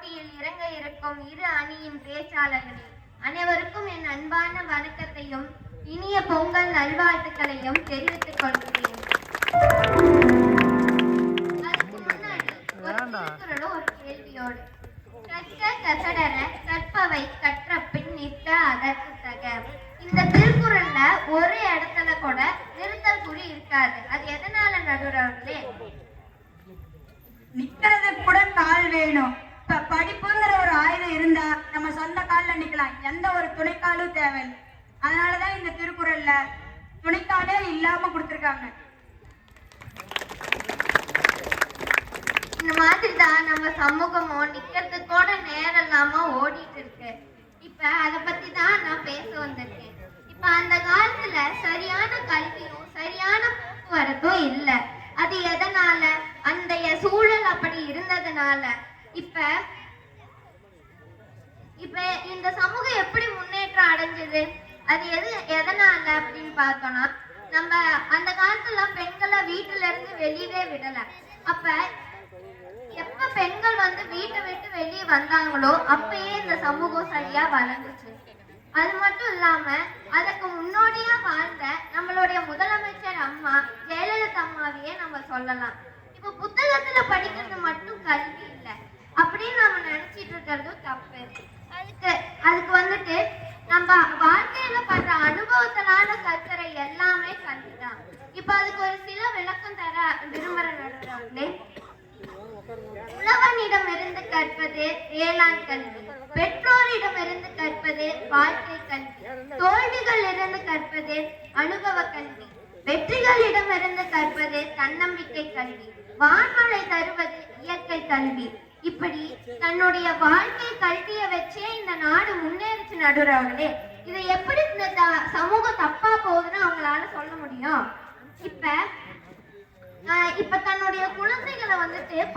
போட்டியில் இறங்க இருக்கும் இரு அணியின் பேச்சாளர்களே, அனைவருக்கும் என் அன்பான வணக்கத்தையும் இனிய பொங்கல் நல்வாழ்த்துக்களையும் தெரிவித்துக் கொள்கிறேன். அதுக்கு முன்னாடி ஒரு திருக்குறளும் ஒரு கேள்வியோடு. கற்க கசடர கற்பவை கற்ற பின் நிற்க அதற்கு தக. இந்த திருக்குறள்ல ஒரு இடத்துல கூட நிறுத்தல் குறி இருக்காது. அது எதனால நடுவர்களே? நிக்கிறதுக்கு கூட கால் வேணும். இப்ப படிப்புங்கிற ஒரு ஆயுதம் இருந்தா நம்ம சொந்த கால்ல நிக்கலாம், எந்த ஒரு துணைக்காலும் தேவையில்லை. அதனாலதான் இந்த திருக்குறள்ல துணைக்காலே இல்லாம கொடுத்திருக்காங்க. இந்த மாதிரி தான் நம்ம சமூகமும் நிக்கிறதுக்கு கூட நேரம் இல்லாம ஓடிட்டு இருக்கு. இப்ப அதை பத்தி தான் நான் பேச வந்திருக்கேன். இப்ப அந்த காலத்துல சரியான கல்வியும் சரியான போக்குவரத்தும் இல்லை. அது எதனால? அந்தைய சூழல் அப்படி இருந்ததுனால. இப்ப இப்ப இந்த சமூகம் எப்படி முன்னேற்றம் அடைஞ்சது? அது எதனால அப்படின்னு பார்த்தோம்னா, நம்ம அந்த காலத்துல பெண்களை வீட்டுல இருந்து வெளியவே விடல. அப்ப எப்ப பெண்கள் வீட்டை விட்டு வெளியே வந்தாங்களோ அப்பயே இந்த சமூகம் சரியா வளர்ந்துச்சு. அது மட்டும் இல்லாம அதுக்கு முன்னோடியா வாழ்ந்த நம்மளுடைய முதலமைச்சர் அம்மா ஜெயலலிதா அம்மாவையே நம்ம சொல்லலாம். இப்ப புத்தகத்துல படிக்கிறது மட்டும் கல்வி இல்லை அப்படின்னு நம்ம நினைச்சிட்டு இருக்கிறதும் தப்பு. அதுக்கு நம்ம வாழ்க்கையில பண்ற அனுபவத்தினால கற்கிற எல்லாமே கல்விதான். இப்ப அதுக்கு ஒரு சில விளக்கம் தர விரும்புற நடுவர்களே. உழவனிடமிருந்து கற்பது வேளாண் கல்வி, பெற்றோரிடமிருந்து கற்பது வாழ்க்கை கல்வி, தோல்விகள் இருந்து கற்பது அனுபவ கல்வி, வெற்றிகளிடமிருந்து கற்பது தன்னம்பிக்கை கல்வி, வான்மழை தருவது இயற்கை கல்வி. இப்படி தன்னுடைய வாழ்க்கை கல்வியை வச்சே இந்த நாடு முன்னேறிச்சு நடுறவர்களே. இதை எப்படி இந்த சமூகம் தப்பா போகுதுன்னு அவங்களால சொல்ல முடியும்? இப்ப தன்னுடைய குழந்தைகளை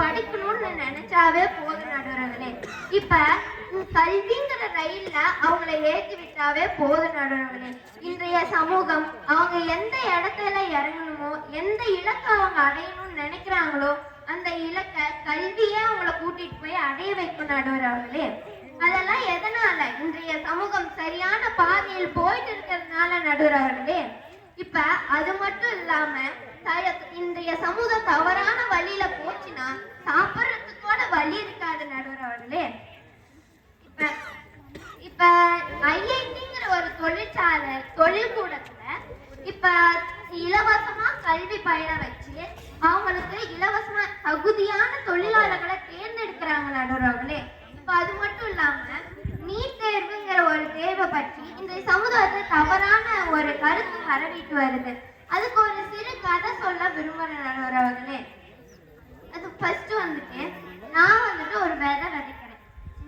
படிக்கணும்னு நினைச்சாவே போதும் நடுறவர்களே. இப்ப கல்விங்கிற ரயில்ல அவங்களை ஏற்றி விட்டாவே போதும் நடுறவர்களே. இன்றைய சமூகம் அவங்க எந்த இடத்துல இறங்கணுமோ, எந்த இலக்கை அவங்க அடையணும்னு நினைக்கிறாங்களோ அந்த இலக்கை கல்வியே அவங்கள கூட்டிட்டு போய் அடைய வைக்கும் நடுவர்களே. அதெல்லாம் எதனால? இன்றைய சமூகம் சரியான பாதையில் போயிட்டு இருக்கிறதுனால நடுவர்களே. இப்ப அது மட்டும் இல்லாம இன்றைய சமூகம் தவறான வழியில போச்சுன்னா சாப்பிடறதுக்கோட வழி இருக்காது நடுவர்களே. இப்ப ஐஐடிங்கிற ஒரு தொழிற்கூடத்துல இப்ப இலவசமா கல்வி பயில வச்சு அவங்களுக்கு இலவசமா தகுதியான தொழிலாளர்களை தேர்ந்தெடுக்கிறாங்க நடுவர்களே. இப்ப அது மட்டும் இல்லாம நீட் தேர்வுங்கிற ஒரு தேர்வை பற்றி இன்றைய சமுதாயத்துல தவறான ஒரு கருத்து பரவிட்டு வருது. அதுக்கு ஒரு சிறு கதை சொல்ல விரும்புற நடுவர்களே. அது ஃபர்ஸ்ட் நான் ஒரு விதை விதைக்கிறேன்.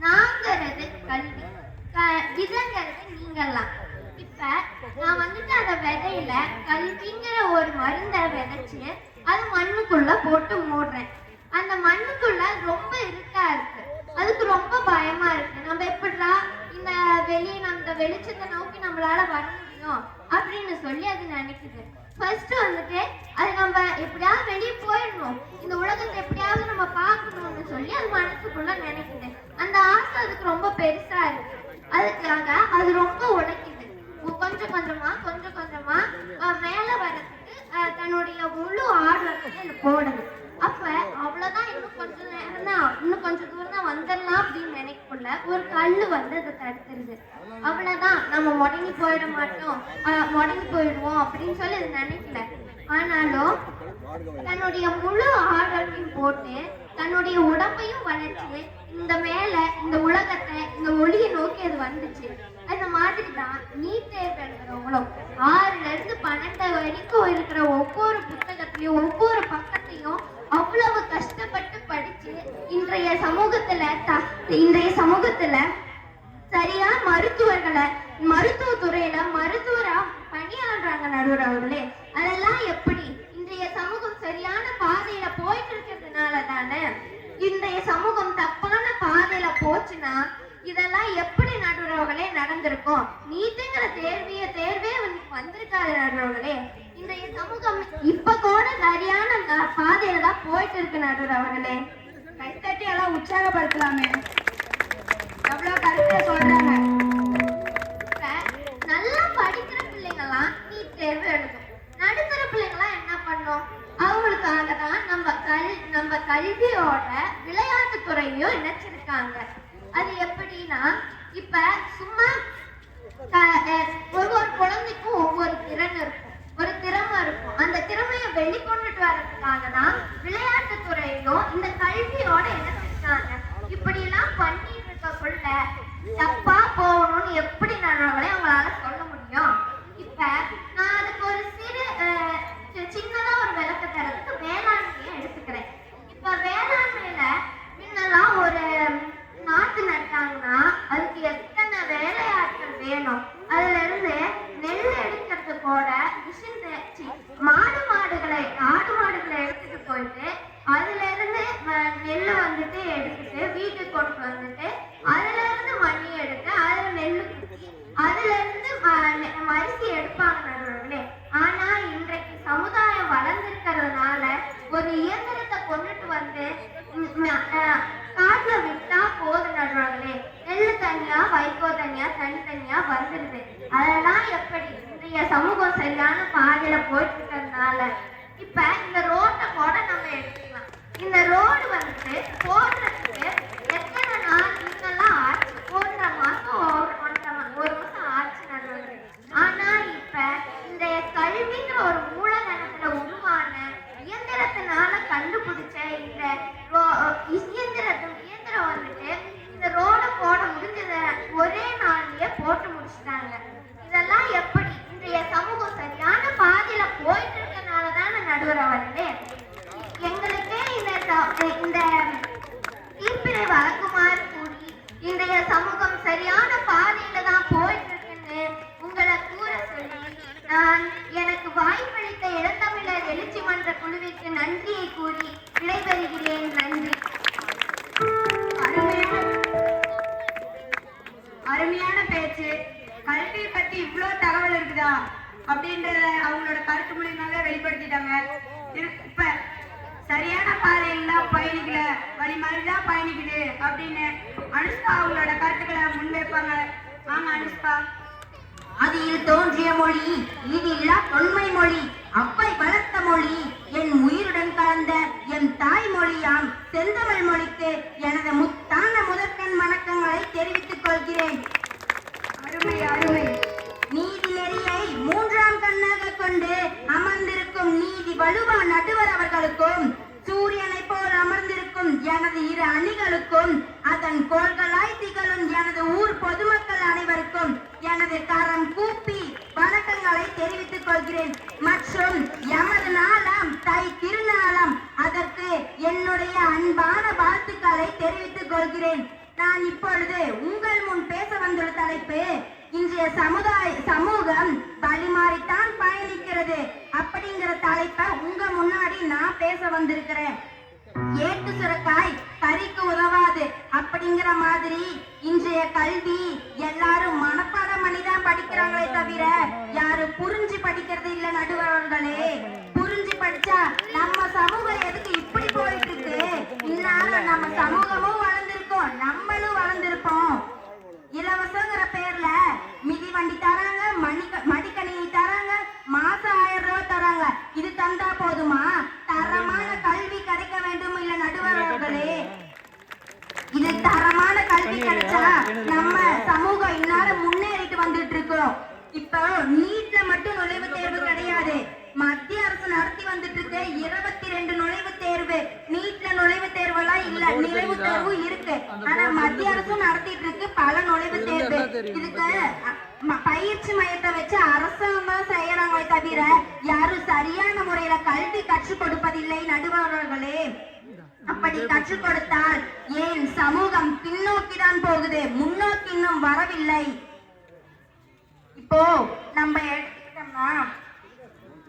நாங்கிறது கல்வி, விதைங்கிறது நீங்கெல்லாம். இப்ப நான் அந்த விதையில கல்விங்கிற ஒரு மருந்தை விதைச்சு அது மண்ணுக்குள்ள போட்டு மூடுறேன். அந்த மண்ணுக்குள்ள ரொம்ப இருட்டா இருக்கு, அதுக்கு ரொம்ப பயமா இருக்கு. நம்ம எப்படிடா இந்த அந்த வெளிச்சத்தை நோக்கி நம்மளால வர முடியும் அப்படின்னு சொல்லி அது நினைக்குது. ஃபர்ஸ்ட் அது நம்ம எப்படியாவது வெளியே போயிடணும், இந்த உலகத்தை எப்படியாவது நம்ம பார்க்கணும்னு சொல்லி அது மனசுக்குள்ள நினைக்குது. அந்த ஆசை அதுக்கு ரொம்ப பெருசா இருக்கு. அதுக்காக அது ரொம்ப உழைக்குது. கொஞ்சம் கொஞ்சமா மேல வர்றதுக்கு தன்னுடைய முழு ஆர்வத்தை போடுது. அப்ப அவ்வளவுதான், இன்னும் கொஞ்சம் தூரம் தான் வந்துடலாம் அப்படின்னு நினைக்கக்குள்ள ஒரு கல்லு அதை தடுத்துருது. அவ்வளவுதான், நம்ம முடங்கி போயிடுவோம் அப்படின்னு சொல்லி அது நினைக்கல. ஆனாலும் தன்னுடைய முழு ஆர்வத்தையும் போட்டு தன்னுடைய உடம்பையும் வளர்ச்சி இந்த உலகத்தை இந்த ஒளியை நோக்கி அது வந்துச்சு. அந்த மாதிரிதான் நீட் தேர்வு எழுதுறவங்களும் 6ல இருந்து 12 வரைக்கும் இருக்கிற ஒவ்வொரு புத்தகத்திலையும் ஒவ்வொரு பக்கத்தையும் அவ்வளவு கஷ்டப்பட்டு படிச்சு இன்றைய சமூகத்துல சரியா மருத்துவத்துறையில மருத்துவரா பணியாடுறாங்க நடுவர்களே. அதெல்லாம் எப்படி? இன்றைய சமூகம் சரியான பாதையில போயிட்டு இருக்கிறதுனால தானே. இன்றைய சமூகம் தப்பான பாதையில போச்சுன்னா இதெல்லாம் எப்படி நடுவர்களே நடந்திருக்கும்? நீட்டுங்கிற தேர்வே வந்திருக்காது நடுவர்களே. இன்றைய சமூகம் இப்ப கூட சரியான பாதையில தான் போயிட்டு இருக்கு நடுவர்களே. கைத்தட்டி எல்லாம் உற்சாகப்படுத்தலாமே. கல்வியோட விளையாட்டு துறையும் இணைச்சிருக்காங்க. அது எப்படின்னா, இப்ப சும்மா ஒவ்வொரு குழந்தைக்கும் ஒவ்வொரு திறன் இருக்கும், ஒரு திறமை இருக்கும். அந்த திறமையை வெளிக்கொண்டுட்டு வர்றதுக்காக தான் விளையாட்டு துறையும் இந்த கல்வியோட இணைச்சிருக்காங்க. இப்படி எல்லாம் பண்ணிட்டு இருக்கக்குள்ள தப்பா போகணும்னு எப்படி நடுவர்களே அவங்களால சொல்ல முடியும்? இப்ப நான் அதுக்கு ஒரு சின்னதா ஒரு விளக்க தரத்துக்கு வேளாண்மையை எடுத்துக்கிறேன். இப்ப வேளாண்மையில முன்னெல்லாம் ஒரு நாத்து நட்டாங்கன்னா அதுக்கு எத்தனை வேலையாட்கள் வேணும். அதுல இருந்து நெல் எடுக்கிறது கூட மிஷின் வச்சு ஆடு மாடுகளை எடுத்துட்டு போயிட்டு அதுல இருந்து நெல் வந்துட்டு எடுத்துட்டு வீட்டுக்கு கொண்டு வந்துட்டு அதுல இருந்து மண்ணி எடுத்து அதுல நெல்லு குத்தி அதுல இருந்து அரிசி எடுப்பாங்க நடுவர்களே. ஆனா இன்றைக்கு சமுதாயம் வளர்ந்திருக்கிறதுனால ஒரு இயந்திரத்தை கொண்டுட்டு வந்து காட்டுல விட்டா போது நடுவர்களே. நெல்லு தனியா வைக்கோ தனியா தனித்தனியா வந்துருது. அதெல்லாம் எப்படி இன்றைய சமூகம் சரியான பாதையில போயிட்டு இருக்கிறதுனால இப்ப இந்த ரோட்டை கூட நம்ம எடுத்துக்கலாம். இந்த ரோடு வந்துட்டு போடுறதுக்கு எத்தனை நாள் முன்னெல்லாம் ஆச்சு? 1.5 மாசம் 1 மாசம் ஆச்சு நடுவர்களே. ஆனா இப்ப இந்த கல்விங்கிற ஒரு மூலதனத்துல உருவான இயந்திரத்தினால கண்டுபிடிச்ச இந்த இயந்திரம் வந்துட்டு இந்த ரோட போட முடிஞ்சத ஒரே நாள்லயே போட்டு முடிச்சுட்டாங்க. இதெல்லாம் எப்படி இன்றைய சமூகம் சரியான பாதையில போயிட்டு இருக்கனாலதான நடுவர் அவர்களே எங்களுக்கு இந்த தீர்ப்பினை வழங்குமாறு கூறி இன்றைய சமூகம் சரியான பாதையில தான் போயிட்டு இருக்குன்னு உங்களை கூற சொல்லி நான் எனக்கு வாய்ப்பளித்த இளந்தமிழர் எழுச்சி மன்ற குழுவிற்கு நன்றியை கூறி விடைபெறுகிறேன். நன்றி. அருமையான பேச்சு. கல்வியை பத்தி இவ்வளவு தகவல் இருக்குதா அப்படின்றத அவங்களோட கருத்து மூலியமாக வெளிப்படுத்திட்டாங்க. இப்ப சரியான பாதையில பயணிக்கல, வழி மாதிரிதான் பயணிக்குது அப்படின்னு அனுஷ்கா அவங்களோட கருத்துக்களை முன்வைப்பாங்க. வாங்க அனுஷ்கா. அதில் தோன்றிய மொழி இதில்லா தொன்மை மொழி, அப்பை வளர்த்த மொழி, என் உயிருடன் கலந்த என் தாய் மொழியாம் செந்தமிழ் மொழிக்கு எனது முத்தான முதற்கண் வணக்கங்களை தெரிவித்துக் கொள்கிறேன். அருமை அருமை. நீதி நெறியை 3ஆம் கண்ணாக கொண்டு அமர்ந்திருக்கும் நீதி வலுவா நடுவர் அவர்களுக்கும், சூரியனை போல் அமர்ந்திருக்கும் எனது 2 அணிகளுக்கும், அதன் கோள்களாய் திகழும் எனது ஊர் பொதுமக்கள் அனைவருக்கும் எனது கரம் கூப்பி வணக்கங்களை தெரிவித்துக் கொள்கிறேன். மற்றும் எமது நாளாம் தை திருநாளாம் அதற்கு என்னுடைய அன்பான வாழ்த்துக்களை தெரிவித்துக் கொள்கிறேன். நான் இப்பொழுது உங்கள் முன் பேச வந்துள்ள தலைப்பு, இன்றைய சமூகம் வழிமாறித்தான் பயணிக்கிறது அப்படிங்கிற தலைப்பை உங்க முன்னாடி நான் பேச வந்திருக்கிறேன். ஏட்டு சுரக்காய் கறிக்கு உதவாது அப்படிங்கிற மாதிரி இன்றைய கல்வி எல்லாரும் மனப்பாடம் பண்ணிதான் படிக்கிறாங்களே தவிர யாரும் புரிஞ்சு படிக்கிறது இல்ல நடுவர்களே. புரிஞ்சு படிச்சா நம்ம சமூகம் எதுக்கு இப்படி போயிட்டு இருக்கு? இந்நாளும் நம்ம சமூகமும் வளர்ந்திருக்கோம், நம்மளும் வளர்ந்திருப்போம். இலவசங்கிற பேர்ல மிதி வண்டி தராங்க, மடிக்கணினி தராங்க, மாசம் 1000 ரூபாய் தராங்க. இது தந்தா போதுமா? தரமான கல்வி கிடைக்க வேண்டும் இல்ல நடுவர்களே. இது தரமான கல்வி கிடைச்சா நம்ம சமூகம் இந்நேரம் முன்னேறிட்டு வந்துட்டு இருக்கோம். இப்போ நீட்ல மட்டும் நுழைவுத் தேர்வு கிடையாது, மத்திய அரசு நடத்தி வந்துட்டு இருக்கு 22 நுழைவுத் தேர்வு. நீட்ல நுழைவுத் தேர்வு எல்லாம் இல்ல, நுழைவுத் தேர்வு இருக்கு. ஆனா மத்திய அரசும் நடத்திட்டு இருக்கு பல நுழைவுத் தேர்வு. இதுக்கு பயிற்சி மையத்தை வச்சு அரசாங்கம் செய்யறாங்களே தவிர யாரும் சரியான முறையில கல்வி கற்றுக் கொடுப்பதில்லை நடுவர்களே. அப்படி கற்றுக் கொடுத்தால் ஏன் சமூகம் பின்னோக்கிதான் போகுது, முன்னோக்கி இன்னும் வரவில்லை. இப்போ நம்ம எடுத்துக்கிட்டோம்னா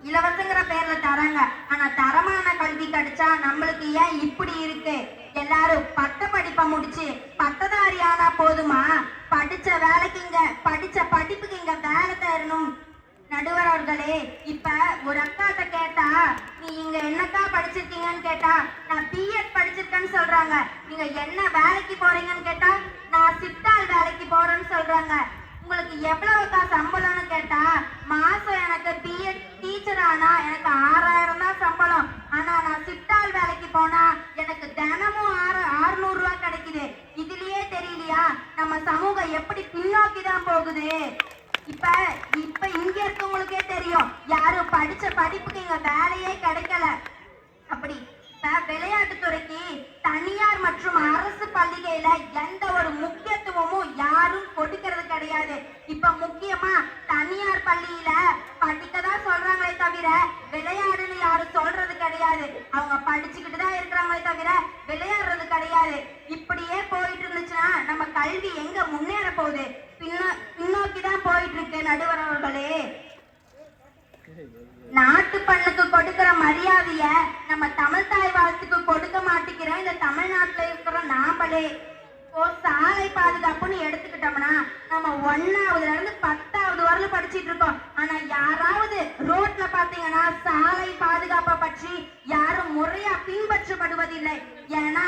இலவசங்கிற பேர்ல தராங்க, ஆனா தரமான கல்வி கிடைச்சா நம்மளுக்கு ஏன் இப்படி இருக்கு? எல்லாரும் பட்ட படிப்பை முடிச்சு பட்டதாரி ஆனா போதுமா? படிச்ச வேலைக்கு இங்க, படிச்ச படிப்புக்கு இங்க வேலை தரணும் நடுவர்களே. இப்ப ஒரு அக்காட்ட கேட்டா, நீ இங்க என்னக்கா படிச்சிருக்கீங்கன்னு கேட்டா, நான் பிஎட் படிச்சிருக்கேன்னு சொல்றாங்க. நீங்க என்ன வேலைக்கு போறீங்கன்னு கேட்டா, நான் சித்தாள் வேலைக்கு போறேன்னு சொல்றாங்க. உங்களுக்கு எவ்வளவுக்கா சம்பளம்னு கேட்டா, மாசம் எனக்கு பிஎட் டீச்சர் ஆனா எனக்கு 6000 தான் சம்பளம், ஆனா நான் சித்தாள் வேலைக்கு போனா எனக்கு தினமும் 600 ரூபாய் கிடைக்குது. இதுலயே தெரியலையா நம்ம சமூகம் எப்படி பின்னோக்கி தான் போகுது. இப்ப இப்ப இங்க இருக்கவங்களுக்கே தெரியும், யாரும் படிச்ச படிப்புக்கு இங்க வேலையே கிடைக்கல. அப்படி இப்ப விளையாட்டுத்துறைக்கு தனியார் மற்றும் அரசு பள்ளிகையில எந்த ஒரு முக்கியத்துவமும் யாரும் கொடுக்கறது கிடையாது. இப்ப முக்கியமா தனியார் பள்ளியில படிக்கதான் சொல்றாங்களே தவிர விளையாடுன்னு யாரும் சொல்றது கிடையாது. அவங்க படிச்சுக்கிட்டு தான் இருக்கிறாங்களே தவிர விளையாடுறது கிடையாது. இப்படியே போயிட்டு இருந்துச்சுன்னா நம்ம கல்வி எங்க முன்னேற போகுது? பின்னோக்கி தான் போயிட்டு இருக்கு நடுவர் அவர்களே. நாட்டு பண்ணுக்கு கொடுக்கிற மரியாதைய நம்ம தமிழ் தாய் வாழ்த்துக்கு கொடுக்க மாட்டேங்கிறோம் இந்த தமிழ்நாட்டுல இருக்கிற நாமளே. இப்போ சாலை பாதுகாப்புன்னு எடுத்துக்கிட்டோம்னா நம்ம 1ஆவதுல இருந்து 10ஆவது வரலும் படிச்சிட்டு இருக்கோம். ஆனா யாராவது ரோட்ல பாத்தீங்கன்னா சாலை பாதுகாப்பை பற்றி யாரும் முறையா பின்பற்றப்படுவதில்லை. ஏன்னா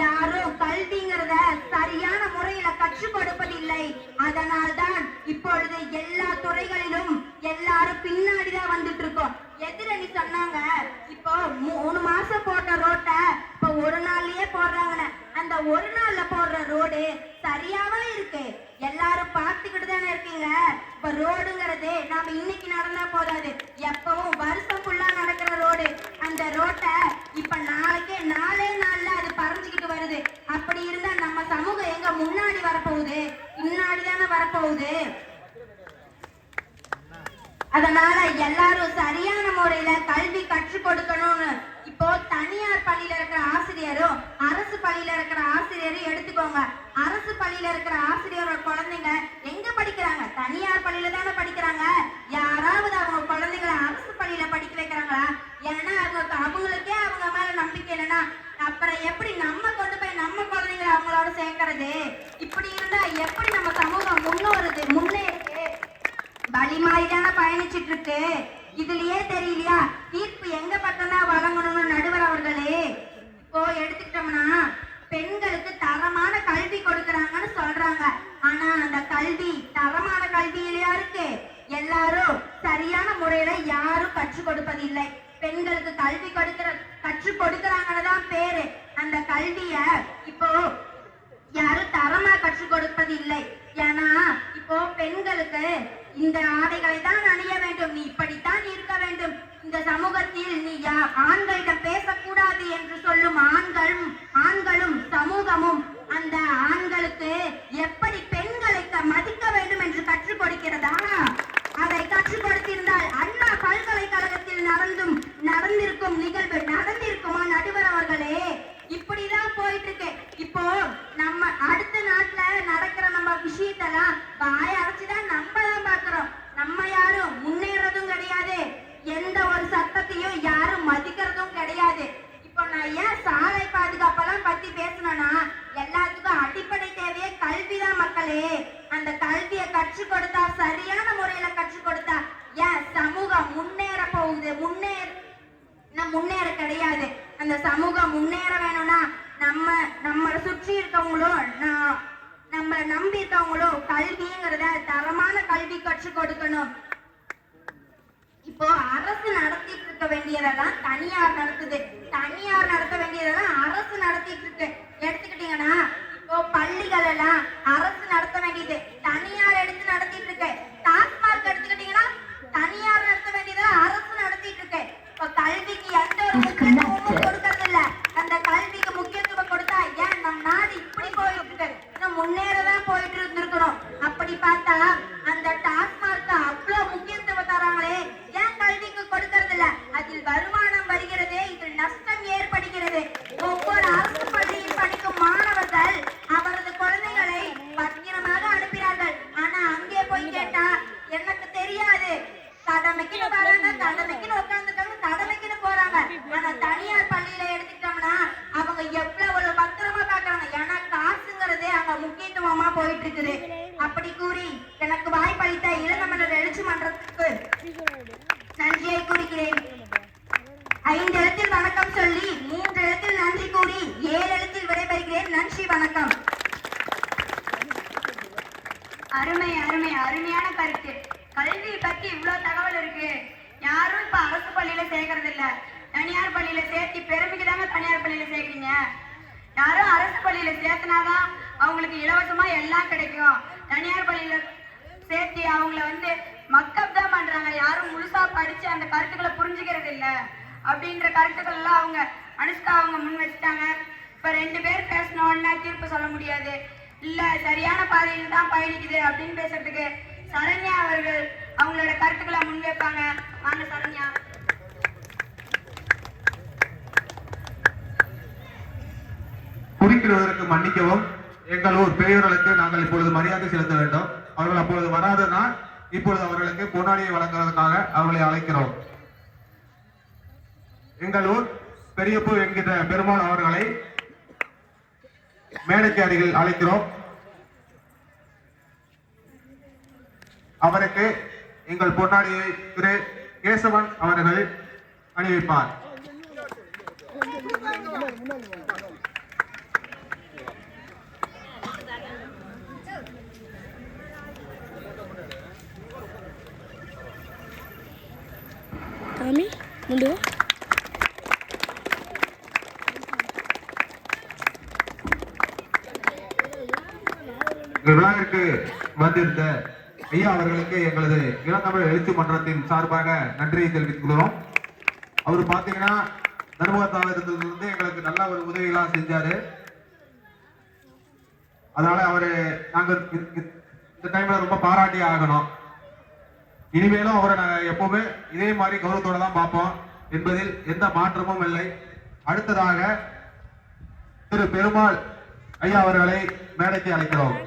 யாரும் கல்விங்கிறத சரியான முறையில கற்றுக் கொடுப்பதில்லை. அதனால்தான் இப்பொழுது எல்லா துறைகளிலும் எல்லாரும் பின்னாடிதான் வந்துட்டு இருக்கோம். எதிரணி சொன்னாங்க, இப்போ 3 மாசம் போட்ட ரோட்டை இப்போ ஒரு நாள்லயே போடுறாங்கன்னு. அந்த ஒரு நாள்ல போடுற ரோடு சரியாவா இருக்கு? எல்லாரும் பார்த்துக்கிட்டு தானே இருக்கீங்க. இப்ப ரோடுங்கிறது நாம இன்னைக்கு நடந்தா போதாது, எப்பவும் வருஷம் ஃபுல்லா நடக்கிற ரோடு. அந்த ரோட்டை இப்ப நாளைக்கே 4 நாள்ல அது பறஞ்சுக்கிட்டு வருது. அப்படி இருந்தா நம்ம சமூகம் எங்க முன்னாடி வரப்போகுது? பின்னாடி தானே வரப்போகுது. அதனால எல்லாரும் சரியான முறையில கல்வி கற்றுக் கொடுக்கணும்னு இப்போ தனியார் பள்ளியில இருக்கிற ஆசிரியரும் அரசு பள்ளியில இருக்கிற ஆசிரியரும் எடுத்துக்கோங்க. அரசு பள்ளியில இருக்கிற ஆசிரியரோட குழந்தைங்க எங்க படிக்கிறாங்க? தனியார் பள்ளியில தானே படிக்கிறாங்க. யாராவது அவங்க குழந்தைங்களை அரசு பள்ளியில படிக்க வைக்கிறாங்களா? ஏன்னா அவங்களுக்கே அவங்க மேல நம்பிக்கை இல்லைன்னா அப்புறம் எப்படி நம்ம கொண்டு போய் நம்ம குழந்தைங்களை அவங்களோட சேர்க்கறது? இப்படி இருந்தா எப்படி நம்ம சமூகம் முன்னேறுது? வழி மாதிரியான பயணிச்சிட்டு இருக்கு. இதுலயே தெரியலையா தீர்ப்பு எங்க பக்கம் தான் வழங்கணும்னு நடுவர் அவர்களே. இப்போ எடுத்துக்கிட்டோம்னா பெண்களுக்கு தரமான கல்வி கொடுக்கறாங்கன்னு சொல்றாங்க. ஆனா அந்த கல்வி தரமான கல்வியிலயா இருக்கு? எல்லாரும் சரியான முறையில யாரும் கற்றுக் கொடுப்பதில்லை. பெண்களுக்கு கல்வி கற்றுக் கொடுக்கறாங்கன்னு தான் பேரு. அந்த கல்விய இப்போ யாரும் தரமா கற்றுக் கொடுப்பதில்லை. ஏன்னா இப்போ பெண்களுக்கு இந்த ஆடைகளை தான் அணிய வேண்டும், நீ இப்படித்தான் இருக்க வேண்டும், இந்த சமூகத்தில் நீ ஆண்களிடம் பேசக்கூடாது என்று சொல்லும் ஆண்களும் சமூகமும் அந்த ஆண்களுக்கு எப்படி பெண்களை மதிக்க வேண்டும் என்று கற்றுக் கொடுக்கிறதா? அதை கற்றுக் கொடுத்திருந்தால் அண்ணா பல்கலைக்கழகத்தில் நடந்திருக்கும் நிகழ்வு நடந்திருக்குமா நடுவர் அவர்களே? இப்படிதான் போயிட்டு இருக்கு. இப்போ நம்ம அடுத்த நாட்டுல நடக்கிற நம்ம விஷயத்தெல்லாம் வாய அரைச்சுதான் நம்ம தான் பாக்குறோம். நம்ம யாரும் முன்னேறதும் கிடையாது, எந்த ஒரு சட்டத்தையும் யாரும் மதிக்கிறதும் கிடையாது. இப்போ நான் ஏன் சாலை பாதுகாப்பெல்லாம் பத்தி பேசணும்னா எல்லாத்துக்கும் அடிப்படை தேவையே கல்விதான் மக்களே. அந்த கல்வியை கற்றுக் கொடுத்தா, சரியான முறையில கற்றுக் கொடுத்தா ஏன் சமூகம் முன்னேற போகுது? முன்னேற கிடையாது. அந்த சமூகம் முன்னேற வேணும்னா நம்மளை சுற்றி இருக்கவங்களும் நம்மளை நம்பி இருக்கவங்களும் கல்விங்கிறத தரமான கல்வி கற்றுக் கொடுக்கணும். இப்போ அரசு நடத்திட்டு இருக்க வேண்டியதெல்லாம் தனியார் நடத்துது, தனியார் நடத்த வேண்டியதெல்லாம் அரசு நடத்திட்டு இருக்கு. எடுத்துக்கிட்டீங்கன்னா இப்போ பள்ளிகள் எல்லாம் அரசு நடத்த வேண்டியது தனியார் எடுத்து நடத்திட்டு இருக்கு. டாஸ்மார்க் எடுத்துக்கிட்டீங்கன்னா தனியார் நடத்த வேண்டியதெல்லாம் அரசு நடத்திட்டு இருக்கு. இப்போ கல்விக்கு எந்த ஒரு முக்கியத்துவமும் கொடுக்கறது இல்ல. அந்த கல்விக்கு முக்கியத்துவம் கொடுத்தா ஏன் நம் நாடு இப்படி போயிட்டு இருக்கு? இன்னும் முன்னேறதான் போயிட்டு இருந்திருக்கணும். அப்படி பார்த்தா அந்த டாஸ்மார்க் அவ்வளவு முக்கியத்துவம் தராங்களே, ஏன் கல்விக்கு கொடுக்கறது இல்ல? அதில் வருமானம் வருகிறது, இதில் நஷ்டம் ஏற்படுகிறது. ஒவ்வொரு அரசு பள்ளியில் படிக்கும் மாணவர்கள் அவரது குழந்தைகளை பத்திரமாக அனுப்பினார்கள். ஆனா அங்கே போய் கேட்டா எனக்கு தெரியாது, கடமைக்குன்னு வராங்க, கடமைக்குன்னு உட்காந்துட்டாங்க, கடமைக்குன்னு போறாங்க. ஆனா தனியார் பள்ளியில எடுத்துக்கிட்டோம்னா அவங்க எவ்வளவு பத்திரமா பாக்குறாங்க. ஏன்னா காசுங்கிறது அங்க முக்கியத்துவமா போயிட்டு இருக்குது. அப்படி கூறி எனக்கு வாய்ப்பளித்த இளந்தமிழர் எழுச்சி மன்றத்துக்கு நன்றியை கூறுகிறேன். 5 எழுத்தில் வணக்கம் சொல்லி 3 எழுத்தில் நன்றி கூறி 7 எழுத்தில் விடைபெறுகிறேன். நன்றி, வணக்கம். அருமை அருமை அருமையான கருத்து. கல்வி பத்தி இவ்வளவு தகவல் இருக்கு. யாரும் இப்ப அரசு பள்ளியில சேர்க்கறது இல்ல, தனியார் பள்ளியில சேர்த்து பெருமைக்கு தாங்க தனியார் பள்ளியில சேர்க்கீங்க. யாரும் அரசு பள்ளியில சேர்த்தனாதான் அவங்களுக்கு இலவசமா எல்லாம் கிடைக்கும். தனியார் பள்ளியில சேர்த்து அவங்கள மக்கப் தான் பண்றாங்க. யாரும் முழுசா படிச்சு அந்த கருத்துக்களை புரிஞ்சுக்கிறது இல்ல அப்படின்ற கருத்துக்கள் எல்லாம் அனுஷ்கா முன் வச்சுட்டாங்க. இப்ப 2 பேர் பேசணும்னா தீர்ப்பு சொல்ல முடியாது. இல்ல சரியான பாதையில தான் பயணிக்குது அப்படின்னு பேசுறதுக்கு சரண்யா அவர்கள் அவங்களோட கருத்துக்களை முன்வைப்பாங்க. வாங்க சரண்யா. குறுக்கிடுவதற்கு மன்னிக்கவும். எங்கள் ஊர் பெரியவர்களுக்கு நாங்கள் இப்பொழுது மரியாதை செலுத்த வேண்டும். அவர்கள் அப்பொழுது வராதனால் இப்பொழுது அவர்களுக்கு பொன்னாடியை வழங்குவதற்காக அவர்களை அழைக்கிறோம். எங்கள் ஊர் பெரியப்பு என்கின்ற பெருமாள் அவர்களை மேடைக்கு அருகில் அழைக்கிறோம். அவருக்கு எங்கள் பொன்னாடியை திரு கேசவன் அவர்கள் அணிவிப்பார். Kami, mundur. விழாவிற்கு வந்திருந்த ஐயா அவர்களுக்கு எங்களது இளந்தமிழ் எழுத்து மன்றத்தின் சார்பாக நன்றியை தெரிவித்துக் கொள்கிறோம். அவர் பாத்தீங்கன்னா தர்மகர்த்தாவில் இருந்ததிலிருந்து எங்களுக்கு நல்ல ஒரு உதவியெல்லாம் செஞ்சாரு. அதனால அவரு நாங்கள் இந்த டைம்ல ரொம்ப பாராட்டி ஆகணும். இனிமேலும் அவரை நாங்கள் எப்பவுமே இதே மாதிரி கௌரவத்தோட தான் பார்ப்போம் என்பதில் எந்த மாற்றமும் இல்லை. அடுத்ததாக திரு பெருமாள் ஐயா அவர்களை மேடைக்கு அழைக்கிறோம்.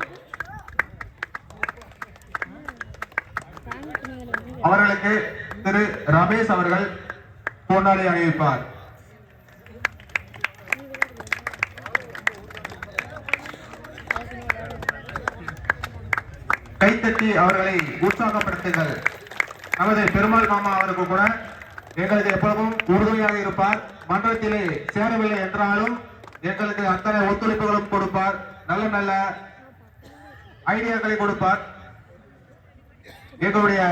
அவர்களுக்கு திரு ரமேஷ் அவர்கள் பொன்னாடை அணிவிப்பார். கைத்தட்டி அவர்களை உற்சாகப்படுத்துங்கள். நமது பெருமாள் மாமா அவருக்கு கூட எங்களுக்கு எப்பொழுதும் உறுதுணையாக இருப்பார். மன்றத்திலே சேரவில்லை என்றாலும் எங்களுக்கு அத்தனை ஒத்துழைப்புகளும் கொடுப்பார். நல்ல நல்ல ஐடியாக்களை கொடுப்பார். எங்களுடைய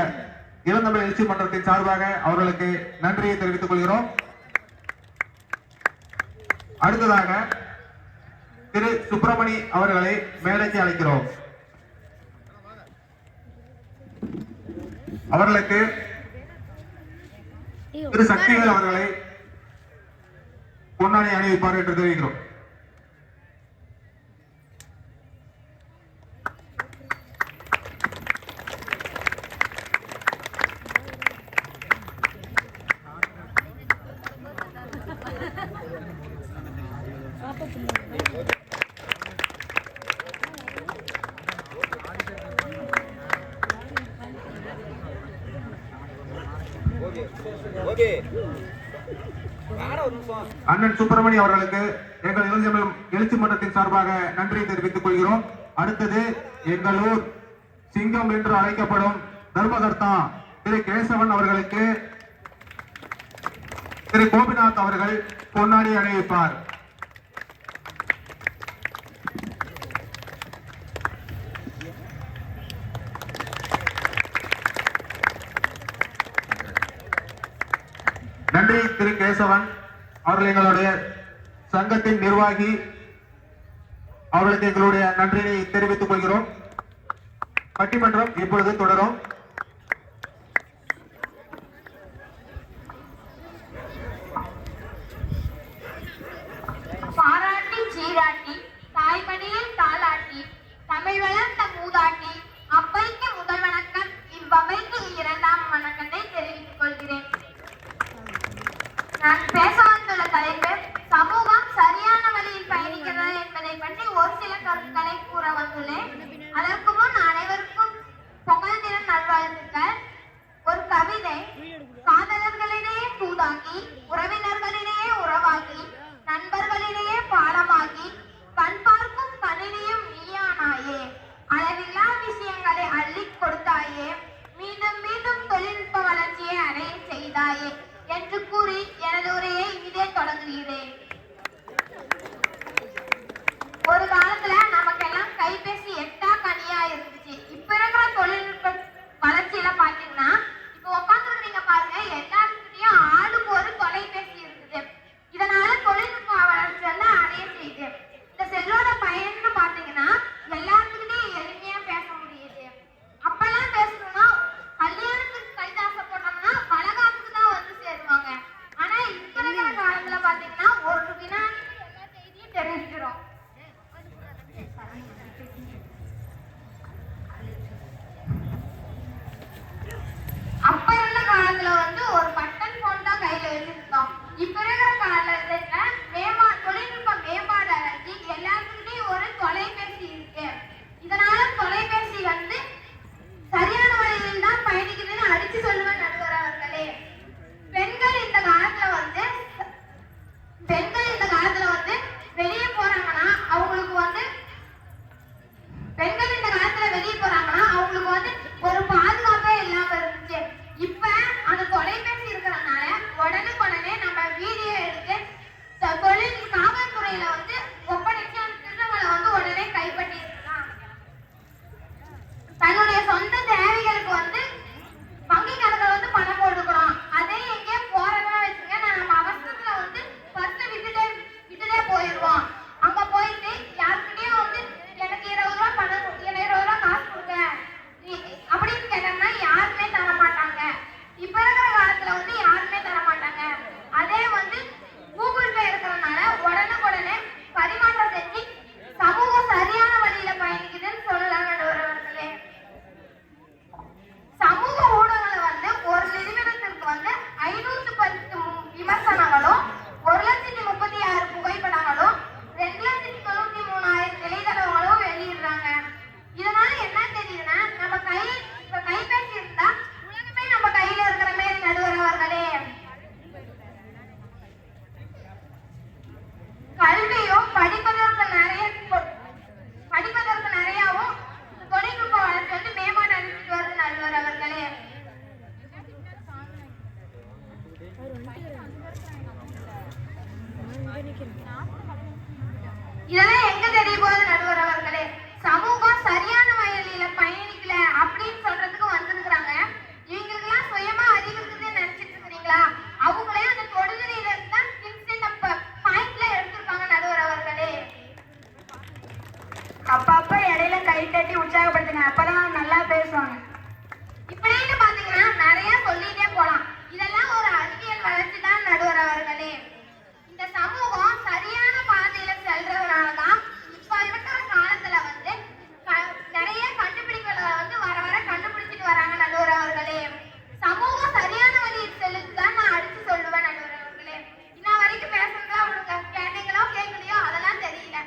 இளந்தமிழ் எழுச்சி மன்றத்தின் சார்பாக அவர்களுக்கு நன்றியை தெரிவித்துக் கொள்கிறோம். அடுத்ததாக திரு சுப்பிரமணி அவர்களை மேடைக்கு அழைக்கிறோம். அவர்களுக்கு திரு சக்திவேல் அவர்களை பொன்னாடை அணிவிப்பார் என்று தெரிவிக்கிறோம். அண்ணன் சுப்பிரமணி அவர்களுக்கு எங்கள் இளஞ்சமிழ் எழுச்சி மன்றத்தின் சார்பாக நன்றியை தெரிவித்துக் கொள்கிறோம். அடுத்தது எங்கள் ஊர் சிங்கம் என்று அழைக்கப்படும் தர்மகர்த்தா திரு கேசவன் அவர்களுக்கு திரு கோபிநாத் அவர்கள் பொன்னாடி அணிவிப்பார். நன்றி திரு கேசவன் அவர்கள் எங்களுடைய சங்கத்தின் நிர்வாகி. அவர்களுக்கு எங்களுடைய நன்றியை தெரிவித்துக் கொள்கிறோம். பட்டிமன்றம் இப்பொழுது தொடரும். பாராட்டி சீராட்டி தாய்மடியில் தாளாட்டி தமிழ் வளர்ந்த மூதாட்டி அப்பைக்கு முதல் வணக்கம், இவ்வமைக்கு 2ஆம் வணக்கத்தை தெரிவித்துக் கொள்கிறேன். நான் பேச வந்துள்ள தலைப்பு சமூகம் சரியான வழியில் பயணிக்கிறது என்பதை பற்றி ஒரு சில கருத்துக்களை கூற வந்துள்ளேன். அதற்கு முன் அனைவருக்கும் பொங்கல் தின நல்வாழ்த்துக்கள். ஒரு கவிதை: காதலர்களிடையே தூதாக்கி, உறவினர்களிடையே உறவாகி, நண்பர்களிடையே பாடமாகி, கண் பார்க்கும் கணினியும் நீயானாயே, அளவில்லா விஷயங்களை அள்ளிக் கொடுத்தாயே, மீண்டும் மீண்டும் தொழில்நுட்ப வளர்ச்சியை அடைய செய்தாயே என்று கூறி எனது உரையை இனிதே தொடங்குகிறேன். ஒரு காலத்துல நமக்கெல்லாம் கைபேசி எட்டா கனியா இருந்துச்சு. இப்ப இருக்கிற தொழில்நுட்ப வளர்ச்சியில பாத்தீங்கன்னா, இப்ப உட்காந்துருக்கீங்க பாருங்க, எல்லாருக்கிட்டையும் ஆளுக்கு ஒரு தொலைபேசி இருக்கு. அப்பப்ப இடையில கை தட்டி உற்சாகப்படுத்துங்க, அப்பதான் நல்லா பேசுவாங்க. இப்படின்னு பாத்தீங்கன்னா நிறைய சொல்லிட்டே போலாம். இதெல்லாம் ஒரு அறிவியல் வளர்ச்சி தான் நடுவர் அவர்களே. இந்த சமூகம் சரியான பாதையில செல்றதுனாலதான் இப்ப இருக்கிற காலத்துல வந்து நிறைய கண்டுபிடிப்புகளை வந்து வர வர கண்டுபிடிச்சிட்டு வராங்க நடுவர் அவர்களே. சமூகம் சரியான வழியில் செல்லுதுதான் நான் அடிச்சு சொல்லுவேன் நடுவர் அவர்களே. இன்ன வரைக்கும் பேசுறதா அவனுங்க கேட்டீங்களோ கேட்கலையோ அதெல்லாம் தெரியல.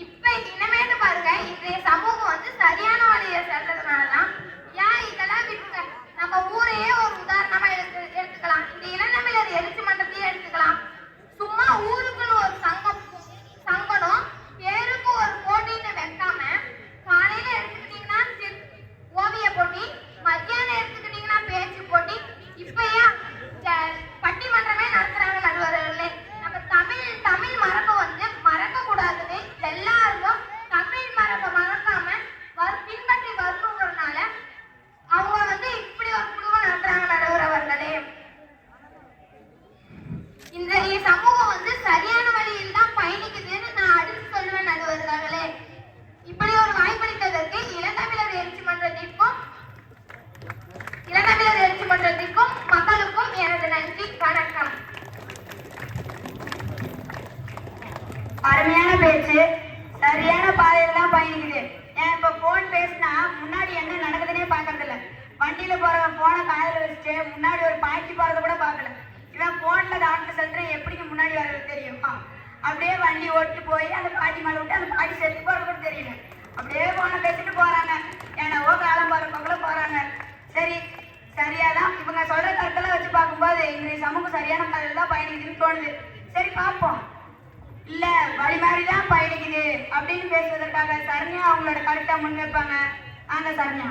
இப்ப இனிமேட்டு பாருங்க, இன்றைய சமூகம் வந்து சரியான வழியை செல்றதுனாலதான் இதெல்லாம் விட்டுங்க. நம்ம ஊரையே ஒரு உதாரணமா எடுத்துக்கலாம். இந்த இளநமையர் எழுச்சி மன்றத்தையே எடுத்துக்கலாம். சும்மா ஊருக்குன்னு ஒரு சங்கடம் பேருக்கு ஒரு போட்டின்னு வைக்காம காலையில எடுத்துக்கிட்டீங்கன்னா ஓவிய போட்டி, மத்தியானம் எடுத்துக்கிட்டீங்கன்னா பேச்சு போட்டி, இப்பயே பட்டிமன்றமே நடத்துறாங்க நடுவர்களே. நம்ம தமிழ் மரபை வந்து மறக்க கூடாதுன்னு எல்லாரும் தமிழ் மரபை மறக்காம பின்பற்றி வரணுங்கிறதுனால அவங்க வந்து இப்படி ஒரு குழுவை நடத்துறாங்க நடுவர் அவர்களே. இன்றைய சமூகம் வந்து சரியான வழியில் தான் பயணிக்குதுன்னு நான் அடித்து சொல்லுவேன் நடுவர்களே. இப்படி ஒரு வாய்ப்பளித்ததற்கு இளந்தமிழர் எழுச்சி மன்றத்திற்கும் மக்களுக்கும் எனது நன்றி, வணக்கம். அருமையான பேச்சு, சரியான பாதையில தான் பயணிக்குது. ஏன் இப்ப போன் பேசினா முன்னாடி என்ன நடக்குதுன்னே பாக்குறது இல்ல. வண்டியில போறவன் போனை காதுல வச்சுட்டு முன்னாடி ஒரு பாய்ச்சி போறத கூட பாக்கல. இவன் போன்ல டாக்டர் செல்ற எப்படிக்கு முன்னாடி வர்றது தெரியுமா? அப்படியே வண்டி ஓட்டு போய் அந்த பாட்டி மேல விட்டு அந்த பாட்டி செத்து போறது கூட தெரியல. அப்படியே போனை பேசிட்டு போறாங்க, என்னவோ காலம் போறப்போக்குள்ள போறாங்க. சரி, சரியாதான் இவங்க சொல்ற கருத்தெல்லாம் வச்சு பார்க்கும்போது இன்றைய சமூகம் சரியான பாதையில தான் பயணிக்குதுன்னு தோணுது. சரி பார்ப்போம். இல்ல வழி மாதிரிதான் பயணிக்குது அப்படின்னு பேசுவதற்காக சரண்யா அவங்களோட கருத்தை முன்வைப்பாங்க. ஆங்க சரண்யா.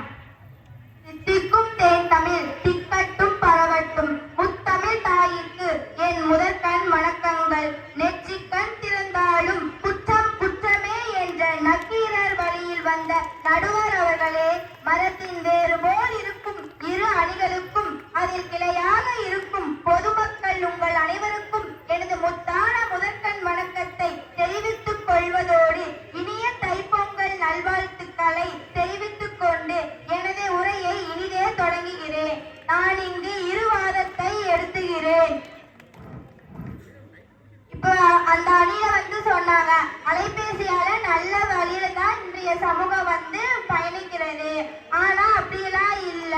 தித்திக்கும் தேன் தமிழ் திக்கட்டும் பரவட்டும், முத்தமிழ் தாயிற்கு என் முதற்கண் வணக்கங்கள். நெற்றிக்கண் திறந்தாலும் குற்றம் குற்றமே என்ற நக்கீரர் வழியில் வந்த நடுவர் அவர்களே, மரத்தின் வேறு போல் இருக்கும் இரு அணிகளுக்கும் அதில் கிளையாக இருக்கும் பொதுமக்கள் உங்கள் அனைவருக்கும் எனது முத்தான முதற்கண் வணக்கத்தை தெரிவித்துக் கொள்வதோடு இனிய தைப்பொங்கல் நல்வாழ்த்துக்களை தெரிவித்துக் கொண்டு எனது உரையை இனிதே தொடங்குகிறேன். நான் இங்கு இரு வாதத்தை எடுத்துகிறேன். இப்ப அந்த அணியில வந்து சொன்னாங்க, அலைபேசியால நல்ல வழியில தான் இன்றைய சமூகம் வந்து பயணிக்கிறது. ஆனா அப்படியெல்லாம் இல்ல.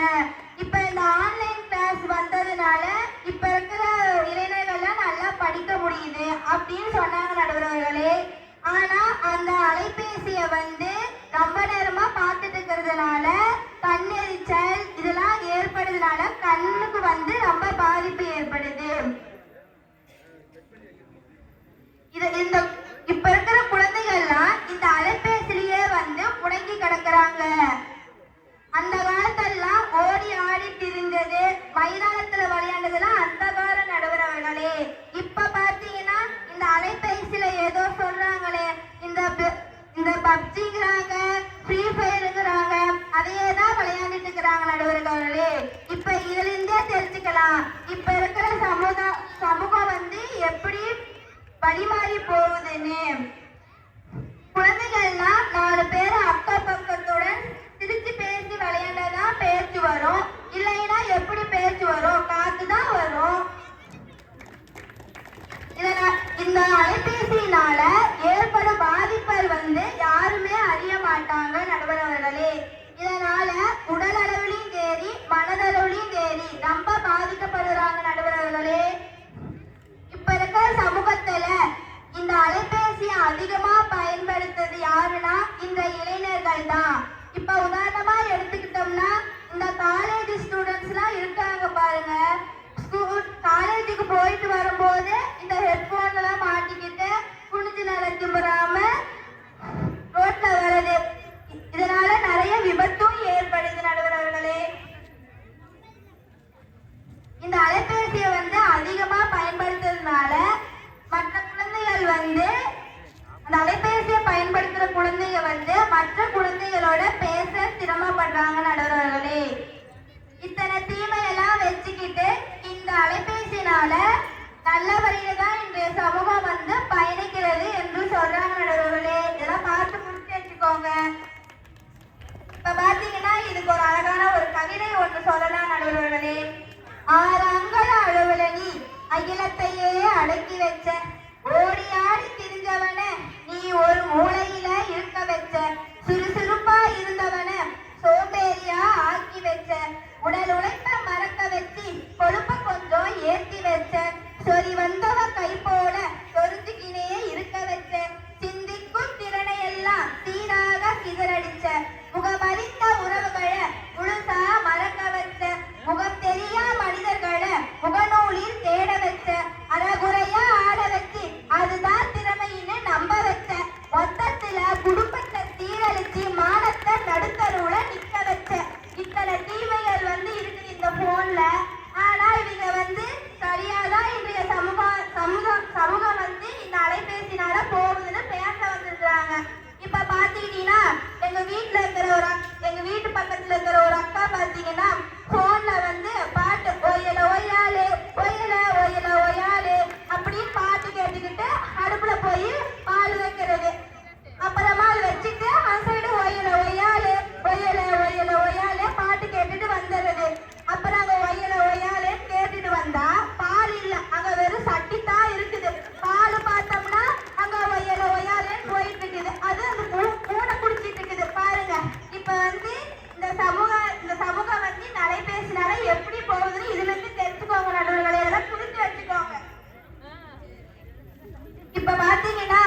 இப்ப இந்த ஆன்லைன் கிளாஸ் வந்ததுனால இப்ப இருக்கிற இளைஞர்கள்லாம் நல்லா படிக்க முடியுது அப்படின்னு சொன்னாங்க நடுவர்களே. ஆனா அந்த அலைபேசிய வந்து ரொம்ப நேரமா பார்த்துட்டு இருக்கிறதுனால கண்ணெரிச்சல் இதெல்லாம் ஏற்படுறதுனால கண்ணுக்கு வந்து ரொம்ப பாதிப்பு ஏற்படுது. இந்த இப்ப இருக்கிற குழந்தைகள்லாம் இந்த அலைபேசிலேயே வந்து முடங்கி கிடக்குறாங்க. அந்த காலத்தெல்லாம் ஓடி ஆடி திரிஞ்சது, மைதானத்துல விளையாண்டதெல்லாம் அந்த கால நடுவர் அவர்களே. இப்ப பாத்தீங்கன்னா இந்த அலைபேசியில ஏதோ சொல்றாங்களே, இந்த பப்ஜிங்கிறாங்க, ஃப்ரீ ஃபயருங்கிறாங்க, அதையே தான் விளையாண்டுட்டு இருக்கிறாங்க நடுவர்களே. இப்ப இதுல இருந்தே தெரிஞ்சுக்கலாம் இப்ப இருக்கிற சமூகம் வந்து எப்படி வழிமாறி போகுதுன்னு. குழந்தைகள்னா 4 பேர் அக்கம் பக்கத்துடன் சிரிச்சு பேசி விளையாண்டதான் பேச்சு வரும், இல்லைன்னா எப்படி பேச்சு வரும்? காத்துதான் வரும். இந்த அலைபேசியினால ஏற்படும் பாதிப்பை வந்து யாருமே அறிய மாட்டாங்க நடுவர் அவர்களே. இதனால உடல் அளவுலையும் சரி மனதளவுலையும் சரி ரொம்ப பாதிக்கப்படுறாங்க நடுவர் அவர்களே. இப்ப இருக்கிற சமூகத்துல இந்த அலைபேசியை அதிகமா பயன்படுத்துறது யாருன்னா இந்த இளைஞர்கள் தான். இப்ப உதாரணமா எடுத்துக்கிட்டோம்னா இந்த காலேஜ் ஸ்டூடெண்ட்ஸ் எல்லாம் இருக்காங்க பாருங்க. காலேஜுக்கு போயிட்டு வரும்போது இந்த ஹெட்போன் எல்லாம் மாட்டிக்கிட்டு குனிஞ்சு நடக்க முடியாம ரோட்ல வர்றது, இதனால நிறைய விபத்தும் ஏற்படுது நடுவர்களே. இந்த அலைபேசியை வந்து அதிகமா பயன்படுத்துறதுனால மற்ற குழந்தைகள் வந்து அந்த அலைபேசியை பயன்படுத்துற குழந்தைங்க வந்து மற்ற குழந்தைகளோட பேச சிரமப்படுறாங்க நடுவர்களே. இத்தனை தீமையெல்லாம் வச்சுக்கிட்டு இந்த அலைபேசினால நல்ல வழியில தான் இன்றைய சமூகம் வந்து பயணிக்கிறது என்று சொல்றாங்க நடுவர்களே. நடுவர்களே. 6 அங்குல அளவுல நீ அகிலத்தையே அடக்கி வச்ச, ஓடி ஆடி திரிஞ்சவன நீ ஒரு மூலையில இருக்க வச்ச, சுறுசுறுப்பா இருந்தவன சோம்பேறியா ஆக்கி வச்ச, உடல் உழைப்ப மறக்க வச்சு கொழுப்ப கொஞ்சம் ஏத்தி வச்ச, சொறி வந்தவ கை போல சொரிஞ்சுக்கினே இருக்க வச்ச, சிந்திக்கும் திறனை எல்லாம் சீராக சிதறடிச்ச, முகமறிந்த உறவுகளை முழுசா மறக்க வச்ச, முகம் தெரியா மனிதர்களை முகநூலில் தேட வச்ச, அறகுறையா ஆட வச்சு அதுதான் திறமைன்னு நம்ப வச்ச, மொத்தத்துல குடும்பத்தை சீரழிச்சு மானத்தை நடுத்தருவுல நிக்க வச்ச. இத்தனை தீமைகள் வந்து இருக்குது இந்த போன்ல. ஆனா இவங்க வந்து சரியாதான் இன்றைய சமூகம் வந்து இந்த அலைபேசினால போகுதுன்னு பேச வந்திருக்கிறாங்க. இப்ப பாத்தீங்கன்னா எங்க வீட்டு பக்கத்துல இருக்கிற ஒரு அக்கா பாத்தீங்கன்னா போன்ல வந்து பாட்டு ஒயல ஒயாலே ஒயல ஒயல ஒயாலே அப்படின்னு பாட்டு கேட்டுக்கிட்டு அடுப்புல போய் பால் வைக்கிறது. அப்புறமா அதை வச்சுட்டு அந்த சைடு ஒயல ஒயாலே ஒயல ஒயல ஒயாலே பாட்டு கேட்டுட்டு வந்துடுறது. அப்புறம் அங்க ஒயல ஒயாலே கேட்டுட்டு வந்தா பால் இல்ல, அங்க வெறும் சட்டி தான் இருக்குது. பால் பார்த்தோம்னா அங்க ஒயல ஒயாலேன்னு போயிட்டு இருக்குது. அது அந்த பூனை குடிச்சிட்டு இருக்குது பாருங்க. இப்ப வந்து இந்த சமூகம் வந்து நடைபேசினால எப்படி போகுதுன்னு இதுல இருந்து தெரிஞ்சுக்கோங்க நடுவர்களே, எல்லாம் புரிஞ்சு வச்சுக்கோங்க. இப்ப பாத்தீங்கன்னா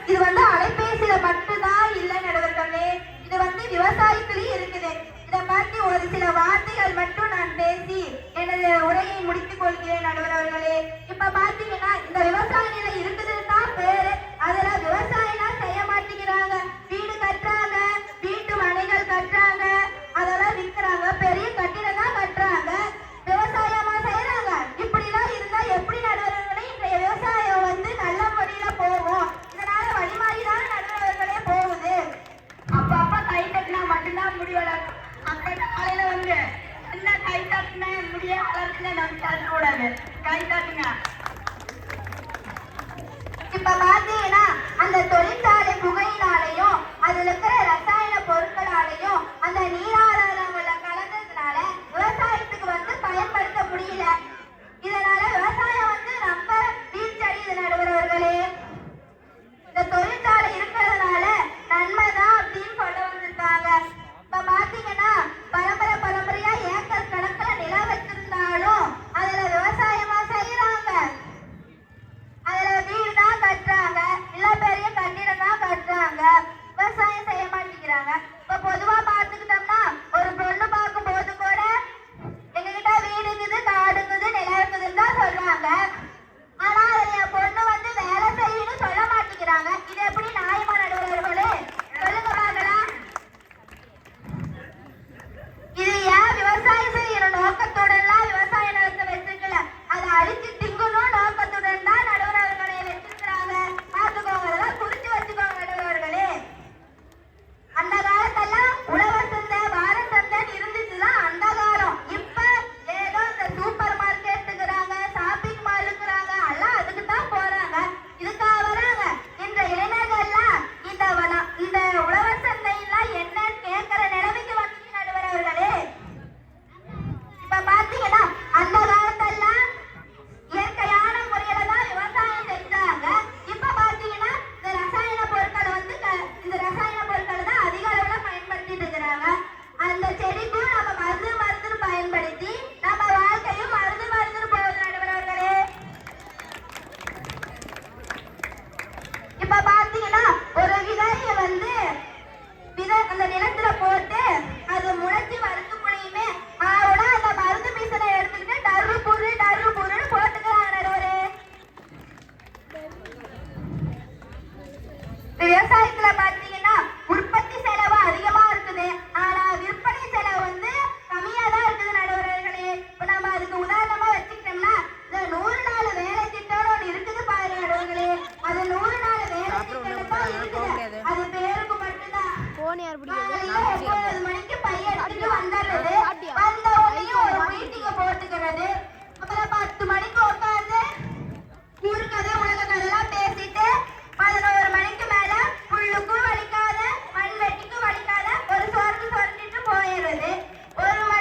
இது வந்து அலைபேசியில மட்டும்தான் இல்ல நடுவர்களே, இது வந்து விவசாயத்திலயும் இருக்குது. இதை பத்தி ஒரு சில வார்த்தைகள் மட்டும் நான் பேசி எனது உரையை முடித்துக் கொள்கிறேன் நடுவர் அவர்களே. இப்ப பாத்தீங்கன்னா இந்த விவசாய நிலை இருக்குதுன்னு தான் பேரு, அதுல விவசாயம் செய்ய மாட்டேங்கிறாங்க. வீடு கட்டுறாங்க, வீட்டு மனைகள் கட்டுறாங்க, அதெல்லாம் விற்கிறாங்க, பெரிய கட்டிடம் தான் கட்டுறாங்க, விவசாயமா செய்யறாங்க. இப்படி எல்லாம் இருந்தா எப்படி நடுவர்களே இன்றைய விவசாயம் வந்து நல்ல முறையில போகும்? இதனால வழிமாறிதான நடுவர்களே போகுது. அப்ப கை தட்டினா மட்டும்தான் முடி வளரும். அப்ப காலையில வந்து என்ன கை தட்டின முடிய வளர்த்துன்னு நம்ம தட்ட கூடாது, கை தட்டுங்க. இப்ப பாத்தீங்கன்னா அந்த தொழிற்சாலை புகையினாலையும் அதுல இருக்கிற ரசாயன பொருட்களாலையும் அந்த நீராதாரங்கள கலந்ததுனால விவசாயத்துக்கு வந்து பயன்படுத்த முடியல. இதனால விவசாயம் வந்து ரொம்ப வீழ்ச்சடையுது நடுவர்களே. இந்த தொழிற்சாலை இருக்கிறதுனால நன்மைதான் அப்படின்னு சொல்ல வந்திருக்காங்க. இப்ப பாத்தீங்கன்னா பரம்பரையா ஏக்கர் கணக்குல நிலம் வச்சிருந்தாலும் அதுல விவசாயமா செய்யறாங்க, அதுல வீடு தான் கட்டுறாங்க, இல்ல பெரிய கட்டிடம் தான் கட்டுறாங்க, விவசாயம் செய்ய மாட்டேங்கிறாங்க. இப்ப பொதுவா பாத்துக்கிட்டோம்னா ஒரு பொண்ணு பார்க்கும் போது கூட எங்ககிட்ட வீடு இருக்குது, காடு இருக்குது, நிலம் இருக்குதுன்னு தான் சொல்றாங்க. ஆனா அதுல என் பொண்ணு வந்து வேலை செய்யணும்னு சொல்ல மாட்டேங்கிறாங்க. இது எப்படி நியாயமா நடுவர்களே? சொல்லுங்க பார்க்கலாம். இது ஏன் விவசாயம் செய்யற நோக்கத்துடன் விவசாய நிலத்தை வச்சிருக்கல, அதை அழிச்சு திங்கணும் நோக்கத்துடன் தான் நடுவர்களை வச்சிருக்கிறாங்க. பார்த்துக்கோங்க, அதெல்லாம் குறிச்சு வச்சுக்கோங்க நடுவர்களே. அந்த காலத்தெல்லாம் உழவர் சந்தை வார சந்தைன்னு இருந்துச்சுதான் அந்த காலம். இப்ப ஏதோ இந்த சூப்பர் மார்க்கெட்டுக்குறாங்க, ஷாப்பிங் மாலுக்குறாங்க, எல்லாம் அதுக்கு தான் போறாங்க. இதுக்காக வராங்க. இந்த இளைஞர்கள்லாம் இந்த உழவர் சந்தையெல்லாம் என்னன்னு கேட்கிற நிலைமைக்கு வந்துச்சு நடுவர்களே. இப்ப பாத்தீங்கன்னா அந்த காலத்தெல்லாம் இயற்கையான முறையில தான் விவசாயம் செஞ்சாங்க. இப்ப பாத்தீங்கன்னா இந்த ரசாயன பொருட்களை தான் அதிக அளவுல பயன்படுத்திட்டு இருக்கிறாங்க. அந்த செடிக்கும் நம்ம மருந்து பயன்படுத்தி நம்ம வாழ்க்கையும் மருந்து போகுது நடுவர்களே. இப்ப பாத்தீங்கன்னா ஒரு விதையை வந்து அந்த நிலத்துல போட்டு அது முளைச்சி வரத்துக்குள்ளேயுமே அவட அந்த மருந்து மிஷினை எடுத்துக்கிட்டு டர்ரு புருன்னு போட்டுக்கிறாங்க நடுவரே. விவசாயத்துல பாத்தீங்கன்னா உற்பத்தி செலவு அதிகமா இருக்குது, ஆனா விற்பனை செலவு வந்து கம்மியா தான் இருக்குது நடுவர்களே. இப்ப நம்ம அதுக்கு உதாரணமா வச்சுக்கிட்டோம்னா இந்த 100 நாள் வேலை திட்டம்னு ஒண்ணு இருக்குது பாருங்க நடுவர்களே. அது 100 நாள் வேலை திட்டம் தான் இருக்குது, அது பேருக்கு மட்டும்தான். காலையில 9 மணிக்கு பைய எடுத்துட்டு வந்துடுறது, வந்த உடனே ஒரு மீட்டிங்க போட்டுக்கிறது, அப்புறம் 10 மணிக்கு உட்காந்து ஊருக்கதை உலக கதைலாம் பேசிட்டு 11 மணிக்கு மேல புல்லுக்கும் வலிக்காத மண்வெட்டிக்கும் வலிக்காத ஒரு சொரண்டிட்டு போயிடுறது. 1 மணி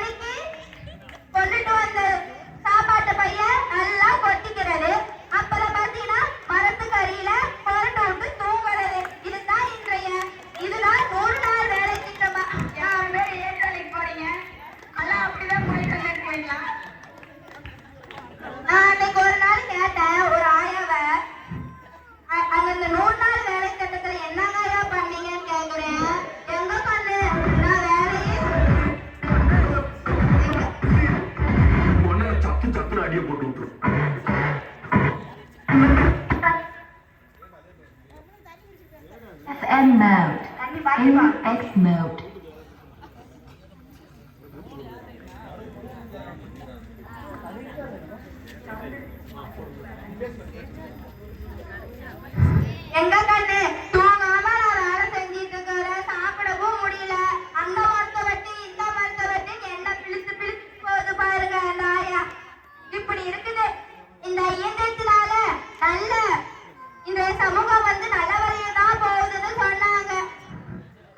mode. MS mode. எங்க கண்ணு தூங்காம நான் வேலை செஞ்சிட்டு இருக்கிறேன், சாப்பிடவும் முடியல. அந்த மரத்தை வெட்டி இந்த மரத்தை வெட்டி என்ன பிழிச்சு பிழிச்சு போகுது பாருங்க நாயா. இப்படி இருக்குது. இந்த இயந்திரத்தினால நல்ல இந்த சமூகம் வந்து நல்ல வழியில தான் போகுதுன்னு சொன்னாங்க.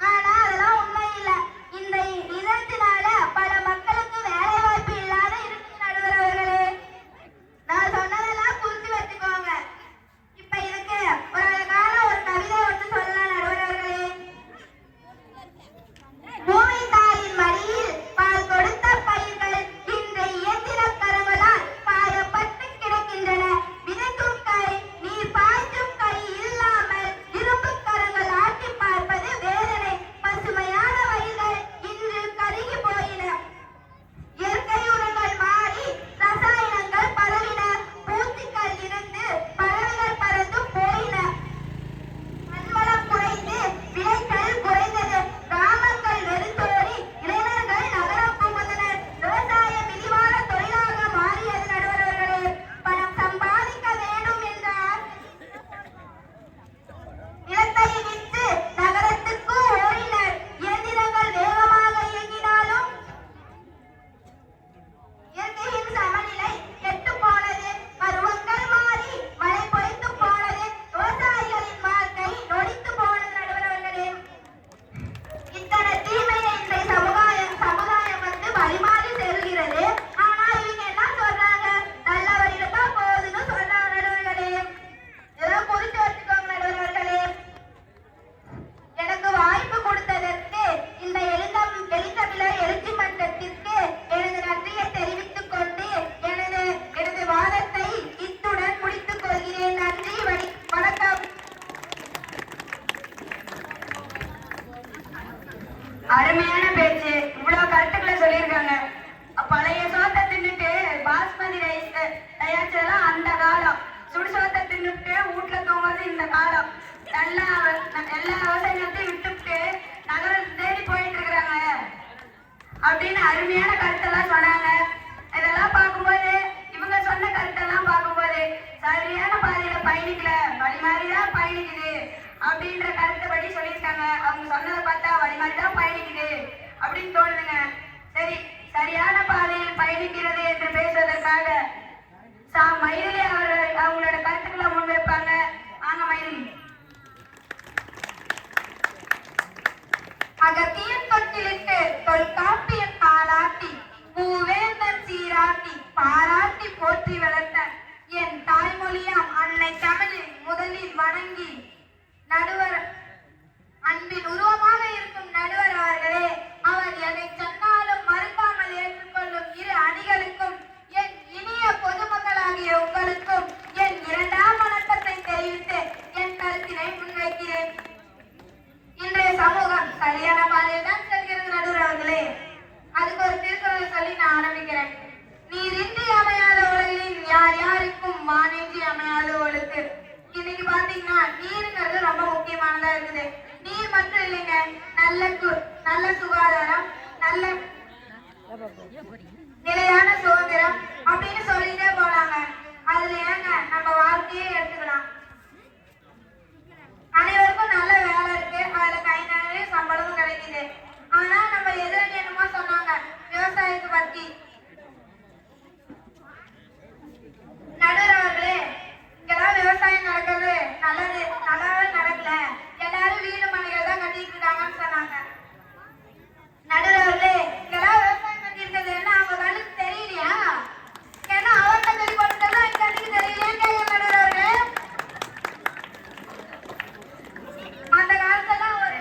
ஆனா அதெல்லாம் உண்மை இல்லை. இந்த இயந்திரத்தினால பல மக்களுக்கு வேலை வாய்ப்பு இல்லாத இருக்கு நடுவர் அவர்களே. நான் சொன்னதெல்லாம் குறிச்சு வச்சுக்கோங்க. இப்ப இதுக்கு ஒரு அழகான ஒரு கவிதை ஒன்று சொல்லலாம் நடுவர் அவர்களே. பூமி தாயின் மடியில் பால் கொடுத்த பயிர்கள் இன்று இயந்திர கரங்களால் காயப்பட்டு கிடக்கின்றன. விதைக்கும் கை நீர் பாய்ச்சும் கை இல்லாமல் இரும்பு கரங்கள் ஆட்டி பார்ப்பது வேதனை. பசுமையான வயல்கள் இன்று கருகி போயின. இயற்கை உரங்கள் மாறி ரசாயனங்கள் பரவின. பூச்சிகள் இருந்து பறவைகள் பறந்து போயின. மண்வளம் குறைந்து விளைச்சல் குறைந்தது. கிராமங்கள் வெறுத்தோடி இளைஞர்கள் நகரம் புகுந்தனர். விவசாயம் இழிவான தொழிலாக மாறியது நடுவர்களே. பணம் சம்பாதிக்க வேண்டும் என்றால் நிலத்தை விற்று நகரத்துக்கு ஓடினர். இயந்திரங்கள் வேகமாக இயங்கினாலும் இயற்கையின் சமநிலை கெட்டு போனது. பருவங்கள் மாறி மழை பொய்த்து போனது. விவசாயிகளின் வாழ்க்கை நொடித்து போனது நடுவர்களே. இத்தனை தீமையை இன்றைய சமுதாயம் வந்து வழிமாறி செல்கிறது. ஆனா இவங்க என்ன சொல்றாங்க, நல்ல வழியில தான் போகுதுன்னு சொல்றாங்க நடுவர்களே. இதெல்லாம் குறிச்சு வச்சுக்கோங்க நடுவர்களே. எனக்கு வாய்ப்பு கொடுத்ததற்கு இந்த எலிசபிளர் எழுச்சி மன்றத்திற்கு எனது நன்றியை தெரிவித்துக் கொண்டு எனது வாதத்தை இத்துடன் முடித்துக் கொள்கிறேன். நன்றி, வணக்கம். அருமையான பேச்சு. இவ்வளவு கருத்துக்களை சொல்லியிருக்காங்க. பழைய சோத்தை தின்னுட்டு பாஸ்மதி ரைஸ் தயாரிச்சதெல்லாம் அந்த காலம். சுடு சோத்தை தின்னுட்டு வீட்டுல தூங்குறது இந்த காலம். எல்லா விவசாயத்தையும் விட்டுவிட்டு நகரம் தேடி போயிட்டு இருக்கிறாங்க அப்படின்னு அருமையான கருத்தெல்லாம் சொன்னாங்க. இதெல்லாம் பார்க்கும்போது இவங்க சொன்ன கருத்தெல்லாம் பார்க்கும்போது சரியான பாதையில பயணிக்கல, வழி மாதிரிதான் பயணிக்குது அப்படின்ற கருத்துப்படி சொல்லியிருக்காங்க. அவங்க சொன்னதை பார்த்தா வழி மாதிரிதான் பயணிக்குது அப்படின்னு தோணுதுங்க. சரி, சரியான பாதையில் பயணிக்கிறது என்று பேசுவதற்காக மைதிலி அவங்களோட கருத்துக்களை முன்வைப்பாங்க. வாங்க மைதிலி. அகத்தியன் தொட்டிலிட்டு தொல்காப்பியன் பாராட்டி பூவேந்தன் சீராட்டி பாராட்டி போற்றி வளர்த்த என் தாய்மொழியாம் அன்னை தமிழில் முதலில் வணங்கி நடுவர் அன்பின் உருவமாக இருக்கும் நடுவர் அவர்களே, அவர் எதை சொன்னாலும் மறுக்காமல் ஏற்றுக்கொள்ளும் இரு அணிகளுக்கும் என் இனிய பொதுமக்களாகிய உங்களுக்கும் என் இரண்டாம் வணக்கத்தை தெரிவித்து என் கருத்தினை முன்வைக்கிறேன். இன்றைய சமூகம் சரியான பாதையில் தான் செல்கிறது நடுவர் அவர்களே. அதுக்கு ஒரு திருக்குறள் சொல்லி நான் ஆரம்பிக்கிறேன். நீரின்றி அமையாத உலகில் யார் யாருக்கும் வானின்றி அமையாத ஒழுக்கு. இன்னைக்கு பாத்தீங்கன்னா நீருங்கிறது ரொம்ப முக்கியமானதா இருக்குது. நீர் மட்டும் இல்லைங்க, நல்ல சுகாதாரம், நல்ல நிலையான சுதந்திரம் அப்படின்னு சொல்லிட்டே போலாங்க. அதுல ஏங்க நம்ம வாழ்க்கையே எடுத்துக்கலாம். அனைவருக்கும் நல்ல வேலை இருக்கு, அதுல கை நிறைய சம்பளமும் கிடைக்குது. ஆனா நம்ம எது என்னமோ சொன்னாங்க விவசாயத்தை பத்தி. நடுவர் அவர்களே, இங்கெல்லாம் விவசாயம் நடக்கிறது நல்லாவே நடக்கல, எல்லாரும் வீடு மனைகள் தான் கட்டிட்டு இருக்காங்கன்னு சொன்னாங்க. நடுவர் அவர்களே, இங்கெல்லாம் விவசாயம் கட்டி இருக்கிறது என்ன அவங்க கண்ணுக்கு தெரியலையா? ஏன்னா அவங்க சொல்லி கொடுத்ததெல்லாம் எங்க கண்ணுக்கு தெரியலையான்னு கேட்க நடுவர் அவர்களே. அந்த காலத்துல ஒரு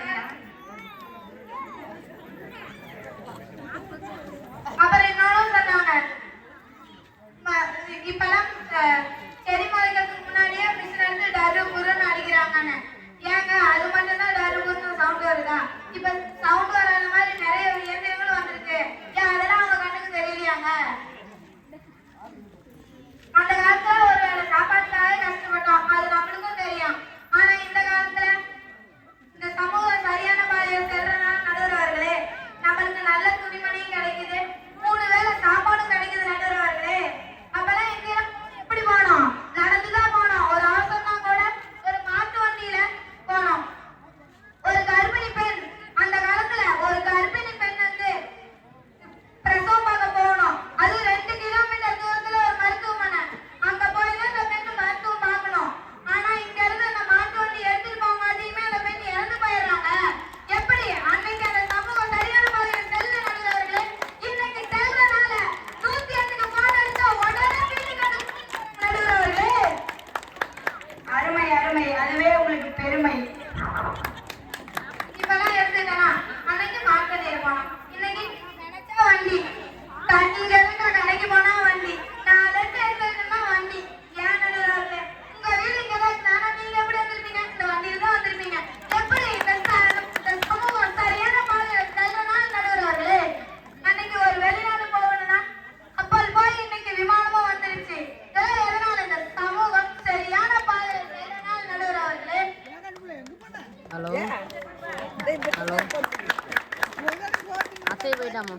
அசை போயிட்டாமா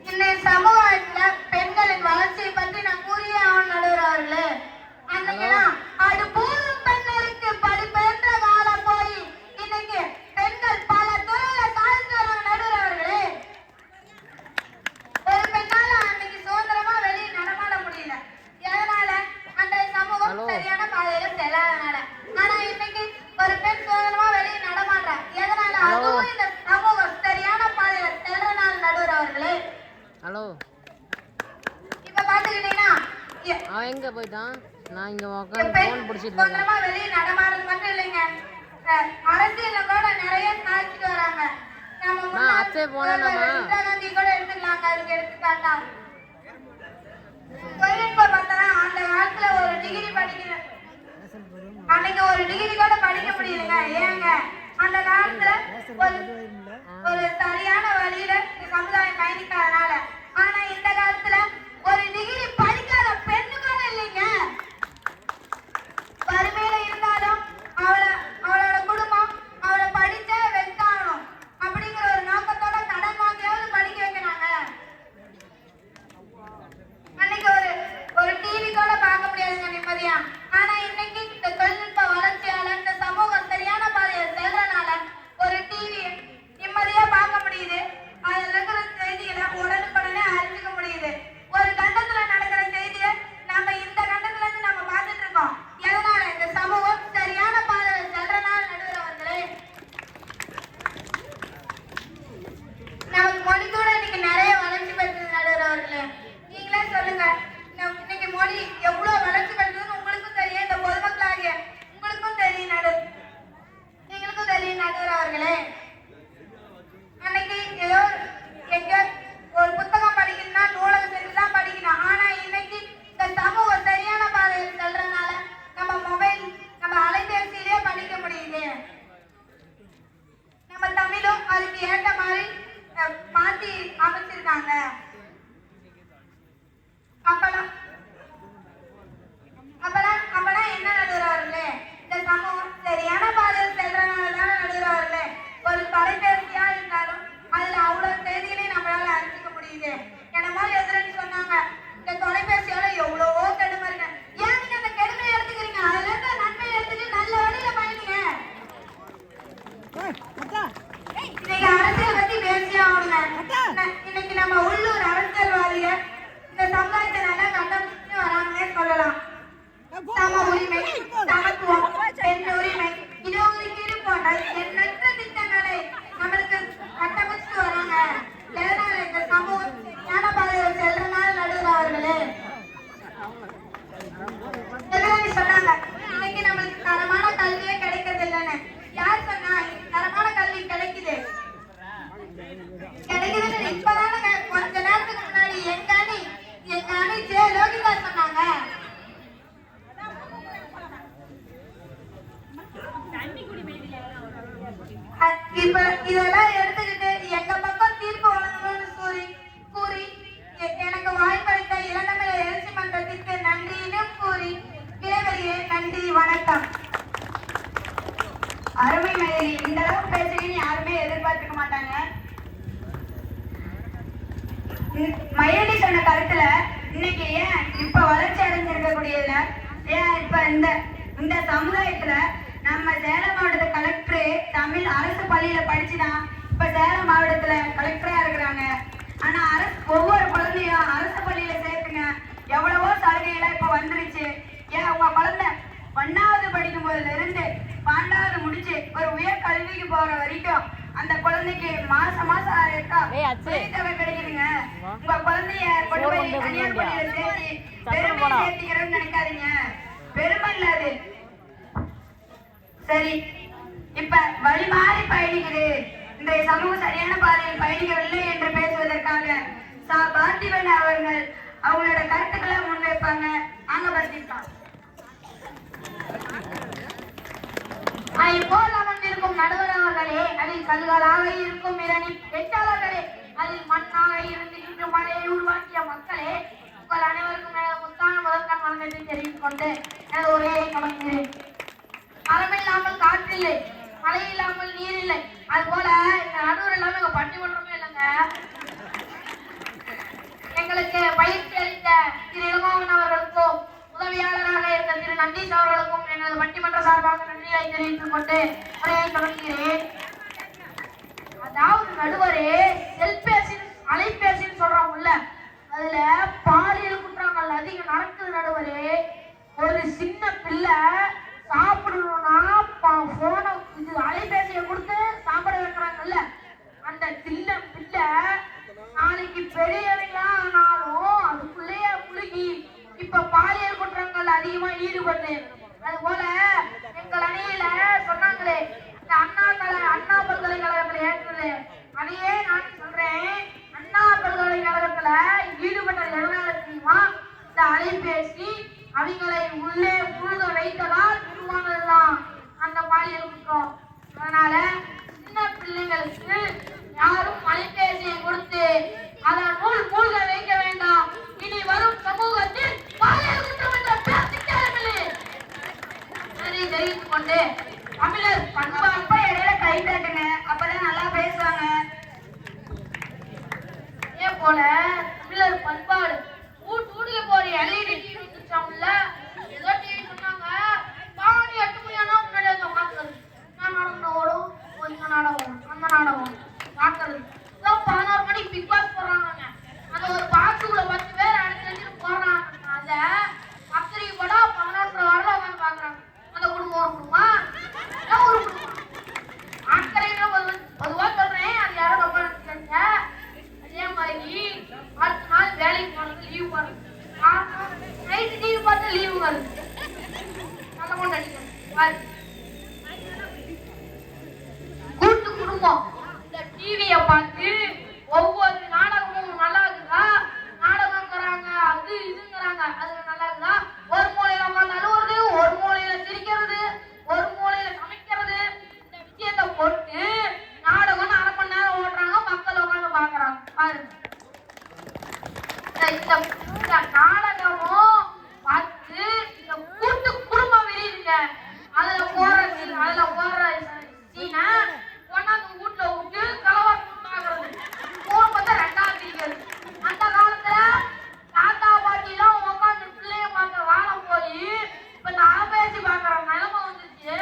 இன்றைய சமூகத்துல பெண்களின் வளர்ச்சியை பற்றி நான் கூறியே அவன் நடுவர்களே. அன்னைக்குதான் அது போதும் பெண்களுக்கு படிப்பென்ற காலம் போய் இன்னைக்கு பெண்கள் பல துறையில சாதித்து வராங்க நடுவர்களே. ஒரு பெண்ணால அன்னைக்கு சுதந்திரமா வெளியே நடமாட முடியல. எதனால? அன்றைய சமூகம் சரியான பாதையில செல்லாதனால. ஆனா இன்னைக்கு ஒரு பெண் சுதந்திரமா வெளியே நடமாடுற. எதனால? அதுவும் இந்த சமூகம் சரியான பாதையில செல்றனால நடுவர்களே. ஹலோ இப்ப பாத்துக்கிட்டீங்கன்னா அவன் எங்க போயிட்டான்? நான் இங்க உட்காந்து போன் பிடிச்சிட்டு இருக்கேன். சொந்தமா வெளியே நடமாடுறது மட்டும் இல்லைங்க, அரசியல்ல கூட நிறைய சாதிச்சுட்டு வராங்க. நம்ம நான் அச்சே போனேனாமா இந்திரா காந்தி கூட எடுத்துக்கலாங்க. அதுக்கு எடுத்துக்காட்டா தொழில்நுட்பம் பார்த்தா அந்த காலத்துல ஒரு டிகிரி படிக்கிற அன்னைக்கு ஒரு டிகிரி கூட படிக்க முடியலங்க. ஏங்க? அந்த காலத்துல ஒரு சரியான வழியில சமுதாயம் பயணிக்காதனால. ஆனா இந்த காலத்துல ஒரு டிகிரி படிக்காத பெண்ணு கூட இல்லைங்க. வறுமையில இருந்தாலும் அவளோட குடும்பம் அவளை படிச்சே வெச்சாகணும் அப்படிங்கிற ஒரு நோக்கத்தோட கடன் வாங்கியாவது படிக்க வைக்கிறாங்க. அன்னைக்கு ஒரு டிவி கூட பார்க்க முடியாதுங்க நிம்மதியா. ஆனா இன்னைக்கு இந்த தொழில்நுட்ப வளர்ச்சியால இந்த சமூகம் சரியான பாதையை செல்றனால ஒரு டிவி நிம்மதியா பார்க்க முடியுது. அதுல இருக்கிற செய்திகளை உடனுக்குடனே அறிஞ்சுக்க முடியுது. ஒரு கண்டத்துல நடக்கிற செய்தியை நம்ம இந்த கண்டத்துல இருந்து நம்ம பார்த்துட்டு இருக்கோம். எதனால? இந்த சமூகம் சரியான பாதையில செல்றனால நடுவர்களே. நமக்கு மொழி கூட இன்னைக்கு நிறைய வளர்ச்சி பெற்றது நடுவர்களே. நீங்களே சொல்லுங்க, இன்னைக்கு மொழி எவ்வளவு வளர்ச்சி பெற்றதுன்னு உங்களுக்கும் தெரியும், இந்த பொதுமக்களாகிய உங்களுக்கும் தெரியும் நீங்களுக்கும் தெரியும் நடுவர்களே. அன்னைக்கு ஏதோ எங்க ஒரு புத்தகம் படிக்கணும்னா நூலகம் சென்று தான் படிக்கணும். ஆனா இன்னைக்கு இந்த சமூகம் சரியான பாதையில் செல்றதுனால நம்ம மொபைல் நம்ம அலைபேசியிலே படிக்க முடியுது. நம்ம தமிழும் அதுக்கு ஏற்ற மாதிரி மாத்தி அமைச்சிருக்காங்க. அப்பெல்லாம் என்ன நடுவர்களே? இந்த சமூகம் சரியான பாதையில் செல்றதுனால தானே நடுவர்களே. ஒரு தொலைபேசியா இருந்தாலும் அதுல அவ்வளவு செய்திகளையும் நம்மளால அறிஞ்சிக்க முடியுது. என்னமோ எதிரன்னு சொன்னாங்க, இந்த தொலைபேசியால எவ்வளவோ கெடுமை இருக்கு. ஏன் நீங்க அந்த கெடுமையை எடுத்துக்கிறீங்க? அதுல இருந்து நன்மை எடுத்துட்டு நல்ல வழியில பயணிங்க. இன்னைக்கு அரசியல் பத்தி பேசியே ஆகணுங்க. இன்னைக்கு நம்ம உள்ளூர் அரசியல்வாதிகள் இந்த சமுதாயத்தை நல்லா கட்டமைச்சு வராங்கன்னே சொல்லலாம். சம உரிமை, சமத்துவம், பெண் உரிமை, இடஒதுக்கீடு போன்ற எண்ணற்ற திட்டங்களை நம்மளுக்கு கட்டமைச்சு வராங்க. எதனால? இந்த சமூகம் ஞான பாதையில் செல்றனால நடுவர்களே. எல்லாரும் சொன்னாங்க இன்னைக்கு நம்மளுக்கு தரமான கல்வியே கிடைக்கிறது இல்லைன்னு. யார் சொன்னா தரமான கல்வி கிடைக்குது? கிடைக்குதுன்னு இப்பதானுங்க கொஞ்ச நேரத்துக்கு முன்னாடி எங்க அணி ஜெய லோகிதா சொன்னாங்க. இப்ப இதெல்லாம் எடுத்துக்கிட்டு எங்க பக்கம் தீர்ப்பு வழங்கணும்னு கூறி எனக்கு வாய்ப்பளித்த இளந்தமிழர் எழுச்சி மன்றத்திற்கு நன்றின்னு கூறி விடைபெறுகிறேன். நன்றி, வணக்கம். அருமை மயிலி, இந்த அளவுக்கு பேசுறீங்கன்னு யாருமே எதிர்பார்த்துக்க மாட்டாங்க. மயிலி சொன்ன கருத்துல இன்னைக்கு ஏன் இப்ப வளர்ச்சி அடைஞ்சிருக்கக்கூடியதுல ஏன் இப்ப இந்த சமுதாயத்துல நம்ம சேலம் மாவட்டத்து கலெக்டர் தமிழ் அரசு பள்ளியில படிச்சுதான் இப்ப சேலம் மாவட்டத்துல கலெக்டரா இருக்கிறாங்க. ஆனா ஒவ்வொரு குழந்தையும் அரசு பள்ளியில சேர்த்துங்க, எவ்வளவோ சலுகைகள் இப்ப வந்துருச்சு. ஏன் உங்க குழந்தை 1வது படிக்கும் போதுல இருந்து 12வது முடிச்சு ஒரு உயர் கல்விக்கு போற வரைக்கும் அந்த குழந்தைக்கு மாசம் உதவித்தொகை கிடைக்குதுங்க. உங்க குழந்தைய கொண்டு போய் தனியார் பள்ளியில சேர்த்து பெருமை சேர்த்திக்கிறோம்னு நினைக்காதீங்க. பெருமை இல்லாது சரி. இப்ப வழி மாறி பயணிக்குது, இன்றைய சமூகம் சரியான பாதையில் பயணிக்கவில்லை என்று பேசுவதற்காக பார்த்திபன் அவர்கள் அவங்களோட கருத்துக்களை முன்வைப்பாங்க. அங்க பார்த்திருக்காங்க. போல் அமர்ந்திருக்கும் நடுவர் அவர்களே, அதில் கல்களாக இருக்கும் இரணி வெற்றாளர்களே, அதில் மண்ணாக இருந்து இன்று மழையை உருவாக்கிய மக்களே, உங்கள் அனைவருக்கும் முத்தான முதற்கண் வணக்கத்தை தெரிவித்துக் கொண்டு எனது உரையை தொடங்குகிறேன். மரமில்லாமல் காற்றில்லை, மழை இல்லாமல் நீர் இல்லை. அது போல இந்த நடுவர் இல்லாம எங்க பட்டிமன்றமே இல்லைங்க. எங்களுக்கு பயிற்சி அளித்த திரு இளங்கோவன் அவர்களுக்கும் உதவியாளராக இருந்த திரு நந்தீஷ் அவர்களுக்கும் எனது பட்டிமன்ற சார்பாக நன்றியை தெரிவித்துக் கொண்டு உரையை தொடங்குகிறேன். அதாவது நடுவரே, செல்பேசின்னு அலைபேசின்னு சொல்றாங்கல்ல, அதுல பாலியல் குற்றங்கள் அதிகம் நடக்குது நடுவரே. ஒரு சின்ன பிள்ளை சாப்பிடணும்னா போன இது அலைபேசியை கொடுத்து சாப்பிட வைக்கிறாங்கல்ல, அந்த சின்ன பிள்ளை நாளைக்கு பெரியவங்களா ஆனாலும் அதுக்குள்ளேயே முழுகி இப்ப பாலியல் குற்றங்கள் அதிகமா ஈடுபடுது. அது போல எங்கள் அணியில சொன்னாங்களே இந்த அண்ணா பல்கலைக்கழகத்துல ஏற்றது, அதையே நான் சொல்றேன். அண்ணா பல்கலைக்கழகத்துல ஈடுபட்டது எதனால தெரியுமா? இந்த அலைபேசி அவங்களை உள்ளே முழுக வைத்ததால் உருவானதுதான் அந்த பாலியல் குற்றம். அதனால சின்ன பிள்ளைங்களுக்கு யாரும் அலைபேசியை கொடுத்து அதனுள் மூழ்க வைக்க வேண்டாம். இனி வரும் சமூகத்தில் பாலியல் குற்றம் என்ற பேசிக்கவில்லை. அதை தெரிவித்துக் கொண்டு தமிழர் பண்பாடு இடையில கை தட்டுங்க, அப்பதான் நல்லா பேசுவாங்க. அதே போல தமிழர் பண்பாடு ஊட்டுல போற எல்இடி டிவி வந்துச்சாங்கல்ல, ஏதோ டிவி சொன்னாங்க. பாடி 8 மணி ஆனா முன்னாடி வந்து உட்காந்துக்கிறது. நான் நாடகம் ஓடும், இந்த நாடகம் அந்த நாடகம் பார்க்கறது. 11 மணிக்கு பிக் பாஸ் போடுறாங்க. அந்த ஒரு பாக்ஸுக்குள்ள 10 பேர் அடுத்து போடுறாங்க. அத பத்திரிகை கூட 11 வரல உட்காந்து பாக்குறாங்க. அந்த குடும்பம் ஒரு குடும்பமா ஒரு குடும்பம் அக்கறையில பொதுவா சொல்றேன். அது யாரும் ரொம்ப நினைச்சாங்க. அதே மாதிரி அடுத்த நாள் வேலைக்கு போறது லீவ் போறது, நைட்டு டிவி பார்த்து லீவு வருது. நல்ல கொண்டு அடிக்கிறது. கூட்டு குடும்பம் இந்த டிவிய பார்த்து ஒவ்வொரு நாடகமும் நல்லா இருக்குதா, நாடகங்கிறாங்க அது இதுங்கிறாங்க, அது நல்லா இருக்குதா, ஒரு மூலையில உட்காந்து அழுவுறது, ஒரு மூலையில சிரிக்கிறது, ஒரு மூலையில சமைக்கிறது. இந்த விஷயத்தை போட்டு நாடகம்னு 1/2 மணி நேரம் ஓடுறாங்க, மக்கள் உட்காந்து பாக்குறாங்க. பாருங்க, இந்த நாடகமும் பார்த்து இந்த கூட்டு குடும்பம் விரியுதுங்க. அதுல போற சீனை கொண்டாந்து வீட்டுல விட்டு கலவரம் ஆகுறது, குடும்பத்தை 2ஆ பிரிக்கிறது. அந்த காலத்துல தாத்தா பாட்டி எல்லாம் உட்காந்து பிள்ளைய பார்க்க வாழ போய் இப்ப இந்த அலைபேசி பாக்குற நிலைமை வந்துருச்சு.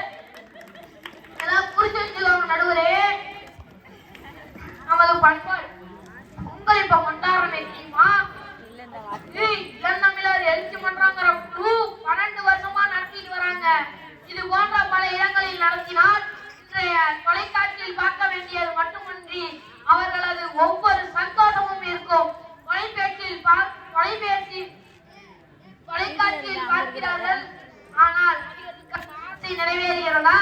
எல்லாம் புரிஞ்சு வச்சுக்கோங்க நடுவரே. நமது பண்பாடு பொங்கல் இப்ப கொண்டாடுறமே தெரியுமா? இளநமிழர் எழுச்சி மன்றங்கிற குழு 12 வருஷமா நடத்திட்டு வராங்க. இது போன்ற பல இடங்களில் நடத்தினால் இன்றைய தொலைக்காட்சியில் பார்க்க வேண்டியது மட்டுமின்றி அவர்களது ஒவ்வொரு சந்தோஷமும் இருக்கும். தொலைக்காட்சியில் பார்க்கிறார்கள். ஆனால் ஆசை நிறைவேறுகிறதா?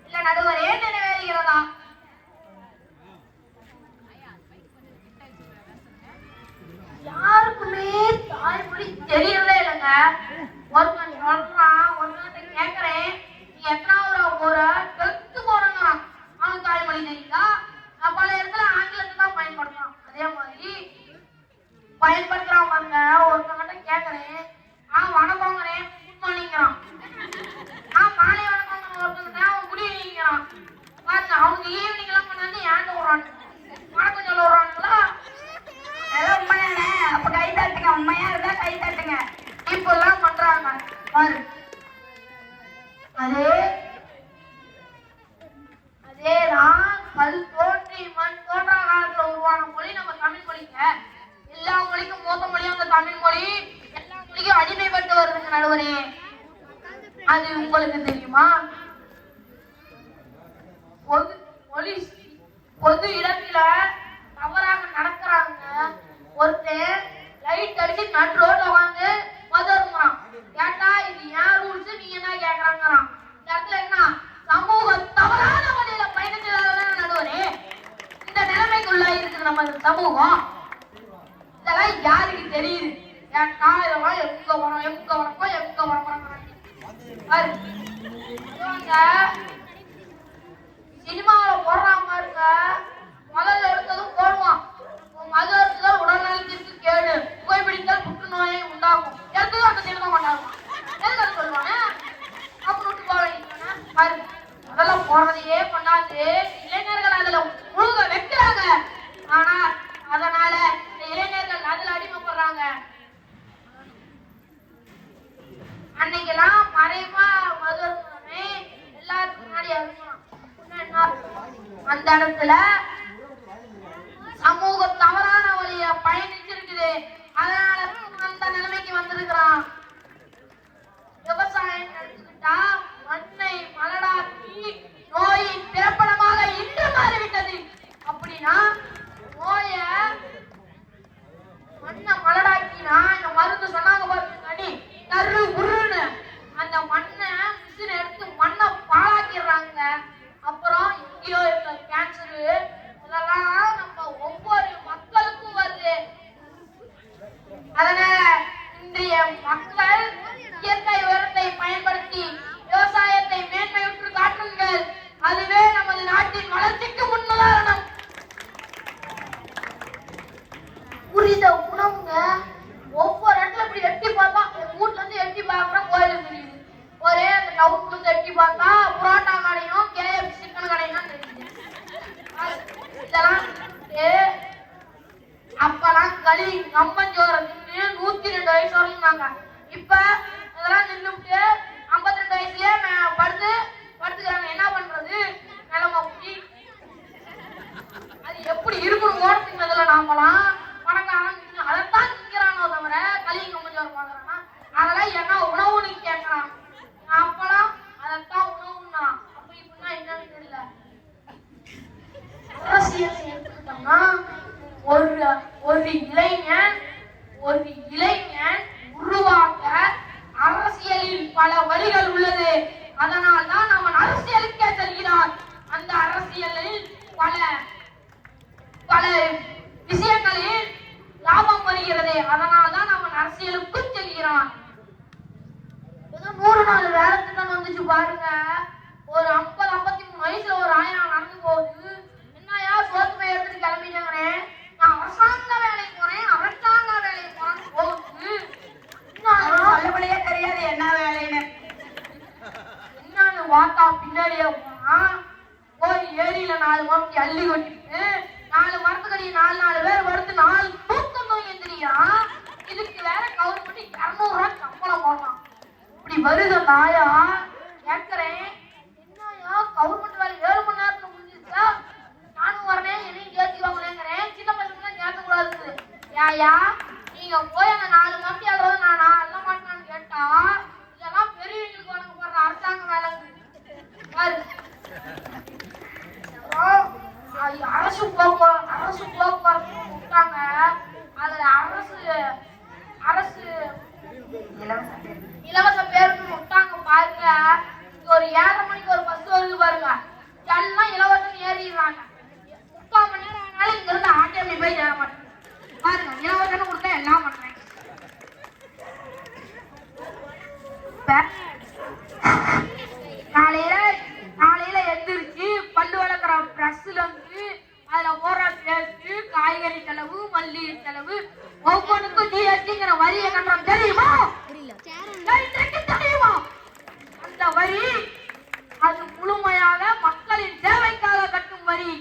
இல்ல நடுவரே நிறைவேறுகிறதா? யாருக்குமே தாய்மொழி தெரியறதே இல்லைங்க. ஒருத்தன் சொல்றான், ஒருத்தன் கேட்கறேன், நீ எத்தனாவது போற? 12th போறேங்கிறான். அவனுக்கு தாய்மொழி தெரியுதா? பல இடத்துல ஆங்கிலத்தை தான் பயன்படுத்துறான். அதே மாதிரி பயன்படுத்துறான் பாருங்க. ஒருத்தங்கிட்ட கேட்கறேன், வணக்கங்கிறேன், குட் மார்னிங்கிறான். மாலை வணக்கங்கிற ஒருத்தங்கிட்ட அவன் குட் ஈவினிங்கிறான். பாருங்க, அவனுக்கு ஈவினிங் எல்லாம் கொண்டாந்து ஏன்ட்டு விடுறாங்க, வணக்கம் சொல்ல விடுறாங்களா? எல்லாம் உண்மையானே? அப்ப கை தட்டுங்க, உண்மையா இருந்தா கை தட்டுங்க. இப்பெல்லாம் பண்றாங்க பாரு. அதேதான் கல் தோன்றி மண் தோன்றா காலத்துல உருவான மொழி நம்ம தமிழ் மொழிங்க. எல்லா மொழிக்கும் மூத்த மொழியும் அந்த தமிழ் மொழி. எல்லா மொழிக்கும் அடிமைப்பட்டு வருதுங்க நடுவரே. அது உங்களுக்கு தெரியுமா? பொது இடத்துல தவறாக நடக்கிறாங்க. ஒருத்தன் லைட் அடிச்சு நடு ரோட்ல வாங்க மதருங்கிறான். கேட்டா இது ஏன் ரூல்ஸ், நீ என்ன கேக்குறாங்கிறான். இந்த இடத்துல என்ன சமூக தவறான வழியில பயணிச்சதால நடுவரே இந்த நிலைமைக்குள்ள இருக்குது நம்ம சமூகம். இதெல்லாம் யாருக்கு தெரியுது? கேட்டா இதெல்லாம் எங்க வரோம் எங்க வரப்போ எங்க வரப்போறாங்க. சினிமாவில போடுற பாருங்க, முதல்ல எடுத்ததும் போடுவான், மது அருந்துதல் உடல்நலத்திற்கு கேடு, புகைப்பிடித்தல் புற்றுநோயை உண்டாகும். எடுத்ததும் அந்த சீன் தான் கொண்டாடுவான். எதுக்கு சொல்லுவாங்க அப்படின்னு விட்டு போக வேண்டியது. பாருங்க, அதெல்லாம் போடுறதையே அந்த இடத்துல சமூகம் தவறான வழிய பயணிச்சிருக்குது. அதனால அந்த நிலைமைக்கு வந்திருக்கிறான். விவசாயம் எடுத்துக்கிட்டா மண்ணை மலடாக்கி நோயின் பிறப்பிடமாக இன்று மாறிவிட்டது. அப்படின்னா நோய மண்ணை மலடாக்கினா இந்த மருந்து சொன்னாங்க பாருங்க, அடி கரு உருன்னு அந்த மண்ணை மிஷின் எடுத்து மண்ணை பாழாக்கிடுறாங்க. அப்புறம் எங்கேயோ இருக்கிற கேன்சரு இதெல்லாம் நம்ம ஒவ்வொரு மக்களுக்கும் வருது. அதனால இன்றைய மக்கள் இயற்கை உரத்தை பயன்படுத்தி விவசாயத்தை மேன்மையுற்று காட்டுங்கள். அதுவே நமது நாட்டின் வளர்ச்சிக்கு முன்னுதாரணம். புரித உணவுங்க ஒவ்வொரு இடத்துல இப்படி எட்டி பார்த்தா வீட்டுல இருந்து எட்டி பார்க்குறோம், கோயிலுக்கு தெரியுது. ஒரே அந்த டவுன்ல இருந்து எட்டி பார்த்தா புரோட்டா கடையும் KFC சிக்கன் கடையும் தான் தெரியுது. இதெல்லாம் அப்பெல்லாம் களி கம்பஞ்சோரை தின்னு 102 வயசு வரலாங்க. இப்ப இதெல்லாம் நின்றுட்டு 52 வயசுலயே படுத்துக்கிறாங்க. என்ன பண்றது நிலைமை அப்படி. அது எப்படி இருக்கணும் ஓரத்துக்குறதுல நாமலாம் பணக்காரன் அதைத்தான் திங்கிறானோ தவிர களி கம்பஞ்சோரை பாக்குறானா அதெல்லாம் என்ன உணவுன்னு கேட்கறான். அப்பெல்லாம் அதைத்தான் உணவுன்னா அப்ப இப்படின்னா என்னன்னு தெரியல. அரசியல் எடுத்துக்கிட்டோம்னா ஒரு இளைஞன் உருவாக்க அரசியலில் பல வழிகள் உள்ளது. அதனால் தான் அவன் அரசியலுக்கே செல்கிறான். அந்த அரசியலில் பல விஷயங்களில் லாபம் வருகிறது. அதனால் தான் அவன் அரசியலுக்கும் செல்கிறான். 100 நாள் வேலை திட்டம் வந்துச்சு பாருங்க. ஒரு 50-53 வயசுல ஒரு ஆயிரம் நடந்து போகுது. என்னையா சோத்துமை எடுத்துட்டு கிளம்பிட்டாங்கன்னே, நான் அரசாங்க வேலைக்கு போறேன் போகுது. சொல்லப்படியே தெரியாது என்ன வேலைன்னு. என்னன்னு வாத்தா பின்னாடியே போனா போய் ஏரியில 4 மரத்தை அள்ளி கொட்டிட்டு 4 மரத்துக்கடி 4 பேர் படுத்து 4 தூக்கம் தூங்கி எந்திரிக்கிறான். இதுக்கு வேற கவர்மெண்ட் 200 ரூபாய் சம்பளம் போடலாம். இப்படி வருது தாயா கேட்கிறேன். என்னையா கவர்மெண்ட் வேலை 7 மணி நேரத்துல முடிஞ்சிருச்சா? நானும் வரேன் என்னையும் சேர்த்துக்குவாங்களேங்கிறேன். சின்ன பசங்க கேட்க கூடாது. ஏயா நீங்க போய் அந்த 4 மரத்தை அளவு நான் அல்ல மாட்டேன்னு கேட்டா இதெல்லாம் பெரியவங்களுக்கு வழங்கப்படுற அரசாங்க வேலை பாரு. அரசு போக்குவரத்து விட்டாங்க. அதுல அரசு இலவச பேருந்து விட்டாங்க பாருங்க. இங்க ஒரு 7:30 மணிக்கு ஒரு பஸ் வருது பாருங்க. எல்லாம் இலவசம் ஏறிடுறாங்க. 3/4 மணி நேரம் ஆனாலும் இங்க இருந்து ஆட்டோமி போய் ஏற மாட்டேன் பாருங்க. இலவசம் கொடுத்தா எல்லாம் பண்றேன். காலையில எந்திரிச்சு பல்லு வளர்க்குற பிரஸ்ல இருந்து அதுல போடுற பேஸ்ட், காய்கறி செலவு, மல்லிகை செலவு, ஒவ்வொன்றுக்கும் GSTங்கிற வரியை கட்டுறோம் தெரியுமா? தெரியுமா? அந்த வரி அது முழுமையாக மக்களின் தேவைக்காக கட்டும் வரி.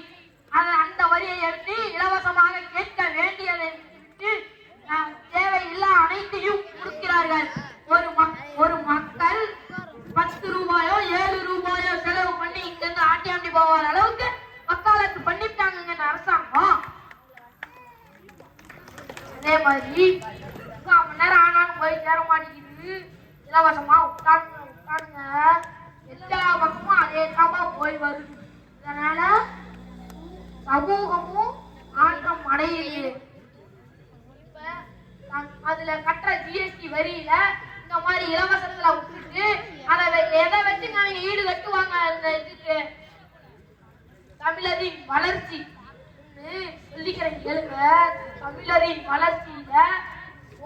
அந்த வரியை எடுத்து இலவசமாக கேட்க வேண்டியதை விட்டு தேவையில்லா அனைத்தையும் கொடுக்கிறார்கள். ஒரு மக்கள் 10 ரூபாயோ 7 ரூபாயோ செலவு பண்ணி இங்க இருந்து ஆட்டி போவாத அளவுக்கு வக்காலத்து பண்ணிட்டாங்க அரசாங்கம். அதே மாதிரி 3/4 மணி நேரம் ஆனாலும் போய் சேர மாட்டேங்குது. இலவசமா உட்காருங்க எல்லா பக்கமும் அதே தாமா போய் வருது. இதனால சமூகமும் மாற்றம் அடையுது. இப்ப அதுல கட்டுற GST வரியில இந்த மாதிரி இலவசத்துல விட்டுட்டு அதை எதை வச்சு நாங்க ஈடு கட்டுவாங்க? அந்த இதுக்கு தமிழரின் வளர்ச்சி சொல்லிக்கிறேன் கேளுங்க. தமிழரின் வளர்ச்சியில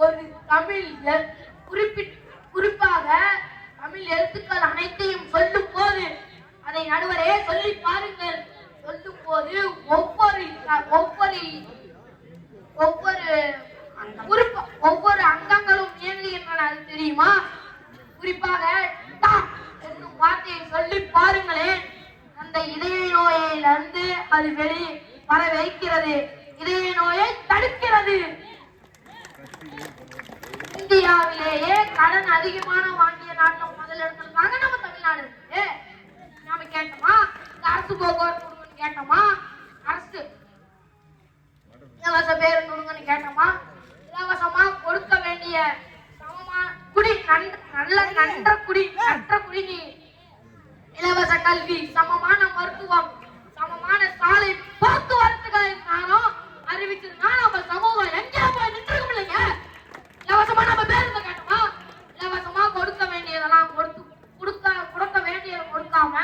ஒரு குறிப்பாக தமிழ் எழுத்துக்கள் அனைத்தையும் சொல்லும் போது அதை நடுவரே சொல்லி பாருங்கள். சொல்லும் போது ஒவ்வொரு அங்கங்களும் இயங்குகின்றன. அது தெரியுமா? குறிப்பாக என்னும் வார்த்தையை சொல்லி பாருங்களேன். அந்த இதய நோயிலிருந்து அது வெளியே வர வைக்கிறது. இதய நோயை தடுக்கிறது. இந்தியாவிலேயே கடன் அதிகமான வாங்கிய நாட்டில் முதல் இடத்துல தாங்க நம்ம தமிழ்நாடு இருக்கு. நாம கேட்டோமா அரசு போக்குவரத்து கேட்டோமா அரசு இலவச பேருந்து கொடுங்கன்னு கேட்டோமா இலவசமா கொடுக்க வேண்டிய சமமா குடி நல்ல நன்ற குடிநீர் இலவச கல்வி சமமான மருத்துவம் சமமான சாலை போக்குவரத்துகளை நானும் அறிவிச்சிருந்தா நம்ம சமூகம் எங்கேயா போய் நின்றுக்கும் இல்லைங்க. இலவசமா நம்ம பேருந்து கேட்டோமா இலவசமா கொடுக்க வேண்டியதெல்லாம் கொடுக்க வேண்டியதை கொடுக்காம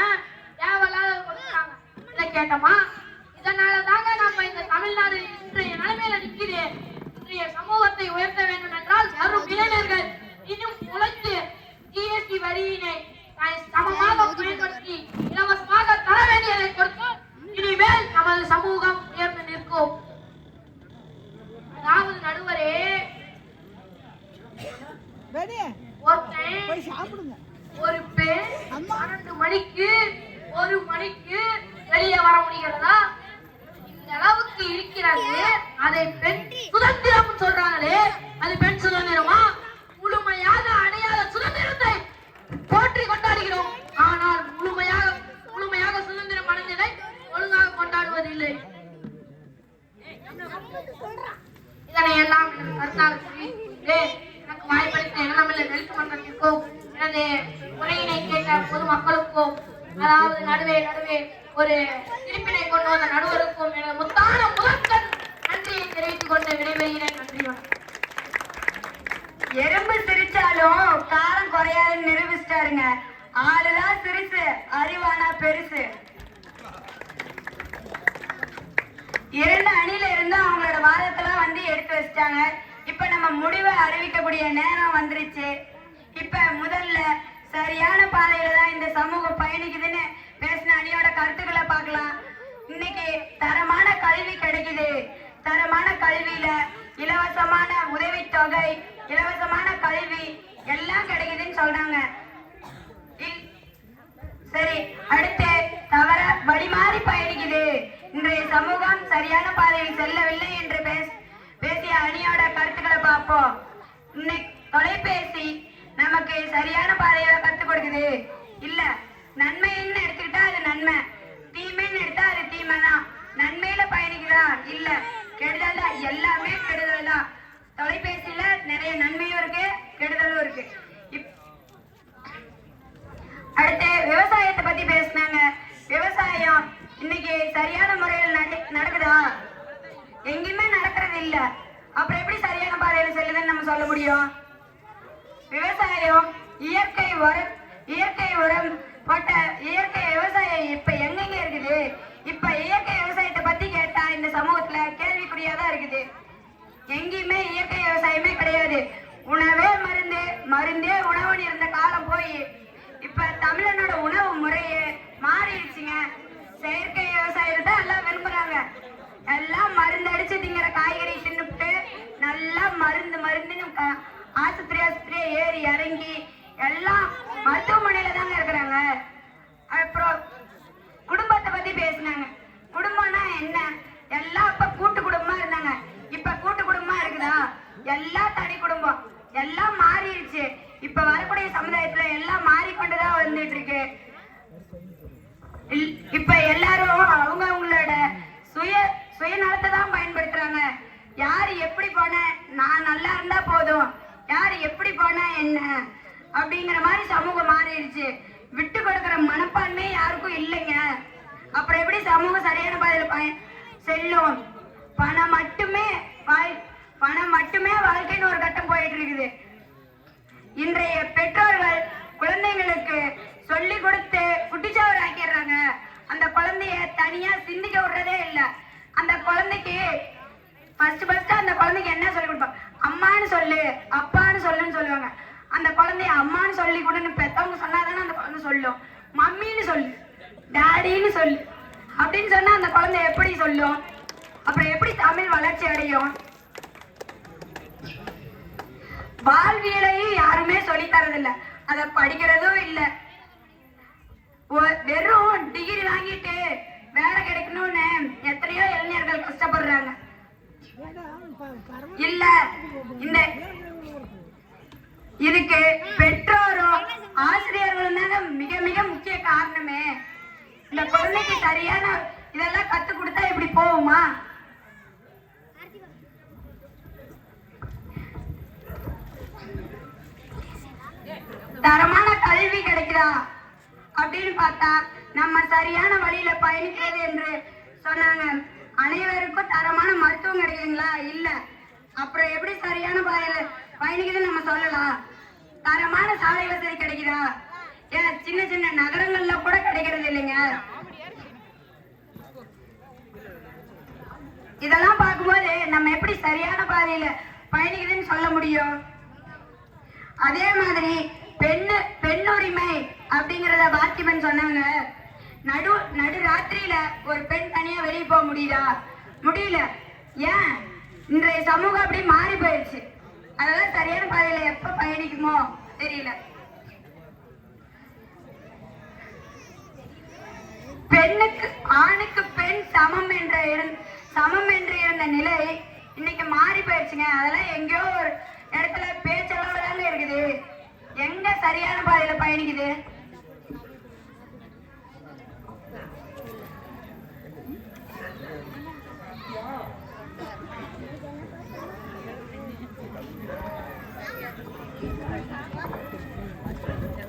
தேவையில்லாத கொடுக்குறாங்க. இதை கேட்டோமா இதனால தாங்க நம்ம இந்த தமிழ்நாடு இன்றைய நிலைமையில நிற்குது. இன்றைய சமூகத்தை உயர்த்த வேண்டும் என்றால் யாரும் இளைஞர்கள் இன்னும் உழைத்து ஜிஎஸ்டி வரியினை சமமாக பயன்படுத்தி இலவசமாக தர வேண்டியதை கொடுத்து இனிமேல் நமது சமூகம் உயர்ந்து நிற்கும். அதாவது நடுவரே ஒரு பெண் 12 மணிக்கு 1 மணிக்கு வெளியே வர முடிகிறதா? இந்த அளவுக்கு இருக்கிறது. அதை பெண் சுதந்திரம் சொல்றாங்களே, அது பெண் சுதந்திரமா? முழுமையாக அடையாத சுதந்திரத்தை போற்றி கொண்டாடுகிறோம். ஆனால் முழுமையாக சுதந்திரம் அடைந்ததை ஒழுங்காக கொண்டாடுவதில்லை. இதனை எல்லாம் கருத்தாக தெரிவித்து எனக்கு வாய்ப்பளித்த இளமில்லை எழுத்து மன்றத்திற்கும் எனது உரையினை கேட்ட பொதுமக்களுக்கும் அதாவது நடுவே ஒரு திருப்பினை கொண்டு வந்த நடுவருக்கும் எனது முத்தான முதற்கண் நன்றியை தெரிவித்துக் கொண்டு விடைபெறுகிறேன். நன்றி. எறும்பு சிரிச்சாலும் காரம் குறையாதுன்னு நிரூபிச்சிட்டாருங்க. ஆளுதான் சிரிசு, அறிவானா பெருசு. 2 அணில இருந்து அவங்களோட வாதத்தெல்லாம் வந்து எடுத்து வச்சிட்டாங்க. இப்ப நம்ம முடிவை அறிவிக்கக்கூடிய நேரம் வந்துருச்சு. இப்ப முதல்ல சரியான பாதையில தான் இந்த சமூகம் பயணிக்குதுன்னு பேசின அணியோட கருத்துக்களை பார்க்கலாம். இன்னைக்கு தரமான கல்வி கிடைக்குது. தரமான கல்வியில இலவசமான உதவித்தொகை, இலவசமான கல்வி எல்லாம் கிடைக்குதுன்னு சொல்றாங்க. சரி, அடுத்து தவற வழிமாறி பயணிக்குது. இன்றைய சமூகம் சரியான பாதையில் செல்லவில்லை என்று பேசிய அணியோட கருத்துக்களை பார்ப்போம். இன்னைக்கு தொலைபேசி நமக்கு சரியான பாதையில கத்துக் கொடுக்குது. இல்ல, நன்மைன்னு எடுத்துக்கிட்டா அது நன்மை, தீமைன்னு எடுத்தா அது தீமை தான். நன்மையில பயணிக்குதா? இல்ல, கெடுதல் தான். எல்லாமே கெடுதல் தான். தொலைபேசியில நிறைய நன்மையும் இருக்கு, கெடுதலும் இருக்கு. அடுத்து விவசாயத்தை பத்தி பேசினாங்க. விவசாயம் இன்னைக்கு சரியான முறையில் நடக்குதா? எங்கேயுமே நடக்கிறது இல்ல. அப்புறம் எப்படி சரியான பாதையில செல்லுதுன்னு நம்ம சொல்ல முடியும்? விவசாயம் இயற்கை உரம் போட்ட இயற்கை விவசாயம் இப்ப எங்கெங்க இருக்குது? இப்ப இயற்கை விவசாயத்தை பத்தி கேட்டா இந்த சமூகத்துல கேள்விக்குறியாதான் இருக்குது. எங்கேயுமே இயற்கை விவசாயமே கிடையாது. உணவே மருந்தே உணவுன்னு இருந்த காலம் போய் இப்ப தமிழனோட உணவு முறையே மாறிடுச்சுங்க. செயற்கை விவசாயத்தை தான் எல்லாம் விரும்புறாங்க. எல்லாம் மருந்து அடிச்சு திங்கிற காய்கறி தின்னுட்டு நல்லா மருந்துன்னு ஆஸ்பத்திரியா ஏறி இறங்கி எல்லாம் மருத்துவமனையில தாங்க இருக்கிறாங்க. அப்புறம் குடும்பத்தை பத்தி பேசினாங்க. குடும்பம்னா என்ன? எல்லாம் அப்ப கூட்டு குடும்பமா இருந்தாங்க. இப்ப கூட்டு குடும்பமா இருக்குதா? எல்லாம் தனி குடும்பம். எல்லாம் மாறிடுச்சு. இப்ப வரக்கூடிய சமுதாயத்துல எல்லாம் மாறிக்கொண்டுதான் வந்துட்டு இருக்கு. இப்ப எல்லாரும் அவங்களோட சுயநலத்தை தான் பயன்படுத்துறாங்க. யாரு எப்படி போன நான் நல்லா இருந்தா போதும், யாரு எப்படி போனா என்ன அப்படிங்கிற மாதிரி சமூகம் மாறிடுச்சு. விட்டு கொடுக்கிற மனப்பான்மை யாருக்கும் இல்லைங்க. அப்புறம் எப்படி சமூகம் சரியான பாதையில செல்லும்? பணம் மட்டுமே வாழ்க்கைன்னு ஒரு கட்டம் போயிட்டு இருக்குது. இன்றைய பெற்றோர்கள் குழந்தைங்களுக்கு சொல்லி கொடுத்து குட்டிச்சவர் ஆக்கிடுறாங்க. அந்த குழந்தைய தனியா சிந்திக்க விடுறதே இல்லை. அந்த குழந்தைக்கு ஃபர்ஸ்ட் அந்த குழந்தைக்கு என்ன சொல்லி கொடுப்பாங்க? அம்மான்னு சொல்லு, அப்பான்னு சொல்லுன்னு சொல்லுவாங்க. அந்த குழந்தைய அம்மான்னு சொல்லி கொடுன்னு பெத்தவங்க சொன்னாதானே அந்த குழந்தை சொல்லும். மம்மின்னு சொல்லு, டாடின்னு சொல்லு அப்படின்னு சொன்னா அந்த குழந்தை எப்படி சொல்லும்? அப்புறம் எப்படி தமிழ் வளர்ச்சி அடையும்? வாழ்வியலையும் யாருமே சொல்லி தரதில்லை. அதை படிக்கிறதும் இல்லை. வெறும் டிகிரி வாங்கிட்டு வேலை கிடைக்கணும்னு எத்தனையோ இளைஞர்கள் கஷ்டப்படுறாங்க. இல்ல, இந்த இதுக்கு பெற்றோரும் ஆசிரியர்களும் தாங்க மிக மிக முக்கிய காரணமே. இந்த குழந்தைக்கு சரியான இதெல்லாம் கத்து கொடுத்தா இப்படி போகுமா? தரமான கல்வி கிடைக்குதா அப்படின்னு பார்த்தா நம்ம சரியான வழியில பயணிக்கிறது என்று சொன்னாங்க. அனைவருக்கும் தரமான மருத்துவம் கிடைக்குதுங்களா? இல்ல. அப்புறம் எப்படி சரியான பாதையில பயணிக்குதுன்னு நம்ம சொல்லலாம்? தரமான சாலை வசதி கிடைக்குதா? ஏன் சின்ன சின்ன நகரங்கள்ல கூட கிடைக்கிறது இல்லைங்க. இதெல்லாம் பார்க்கும்போது நம்ம எப்படி சரியான பாதையில பயணிக்குதுன்னு சொல்ல முடியும்? அதே மாதிரி பெண்ணுரிமை அப்படிங்கறத பார்த்திபன் சொன்னாங்க. நடு ராத்திரியில ஒரு பெண் தனியா வெளியே போக முடியுதா? முடியல. ஏன்? இன்றைய சமூகம் அப்படி மாறி போயிடுச்சு. அதெல்லாம் சரியான பாதையில எப்ப பயணிக்குமோ தெரியல. பெண்ணுக்கு ஆணுக்கு பெண் சமம் என்று இருந்த நிலை இன்னைக்கு மாறி போயிடுச்சுங்க. அதெல்லாம் எங்கேயோ ஒரு இடத்துல பேச்சளவுல தாங்க இருக்குது. எங்க சரியான பாதையில பயணிக்குது?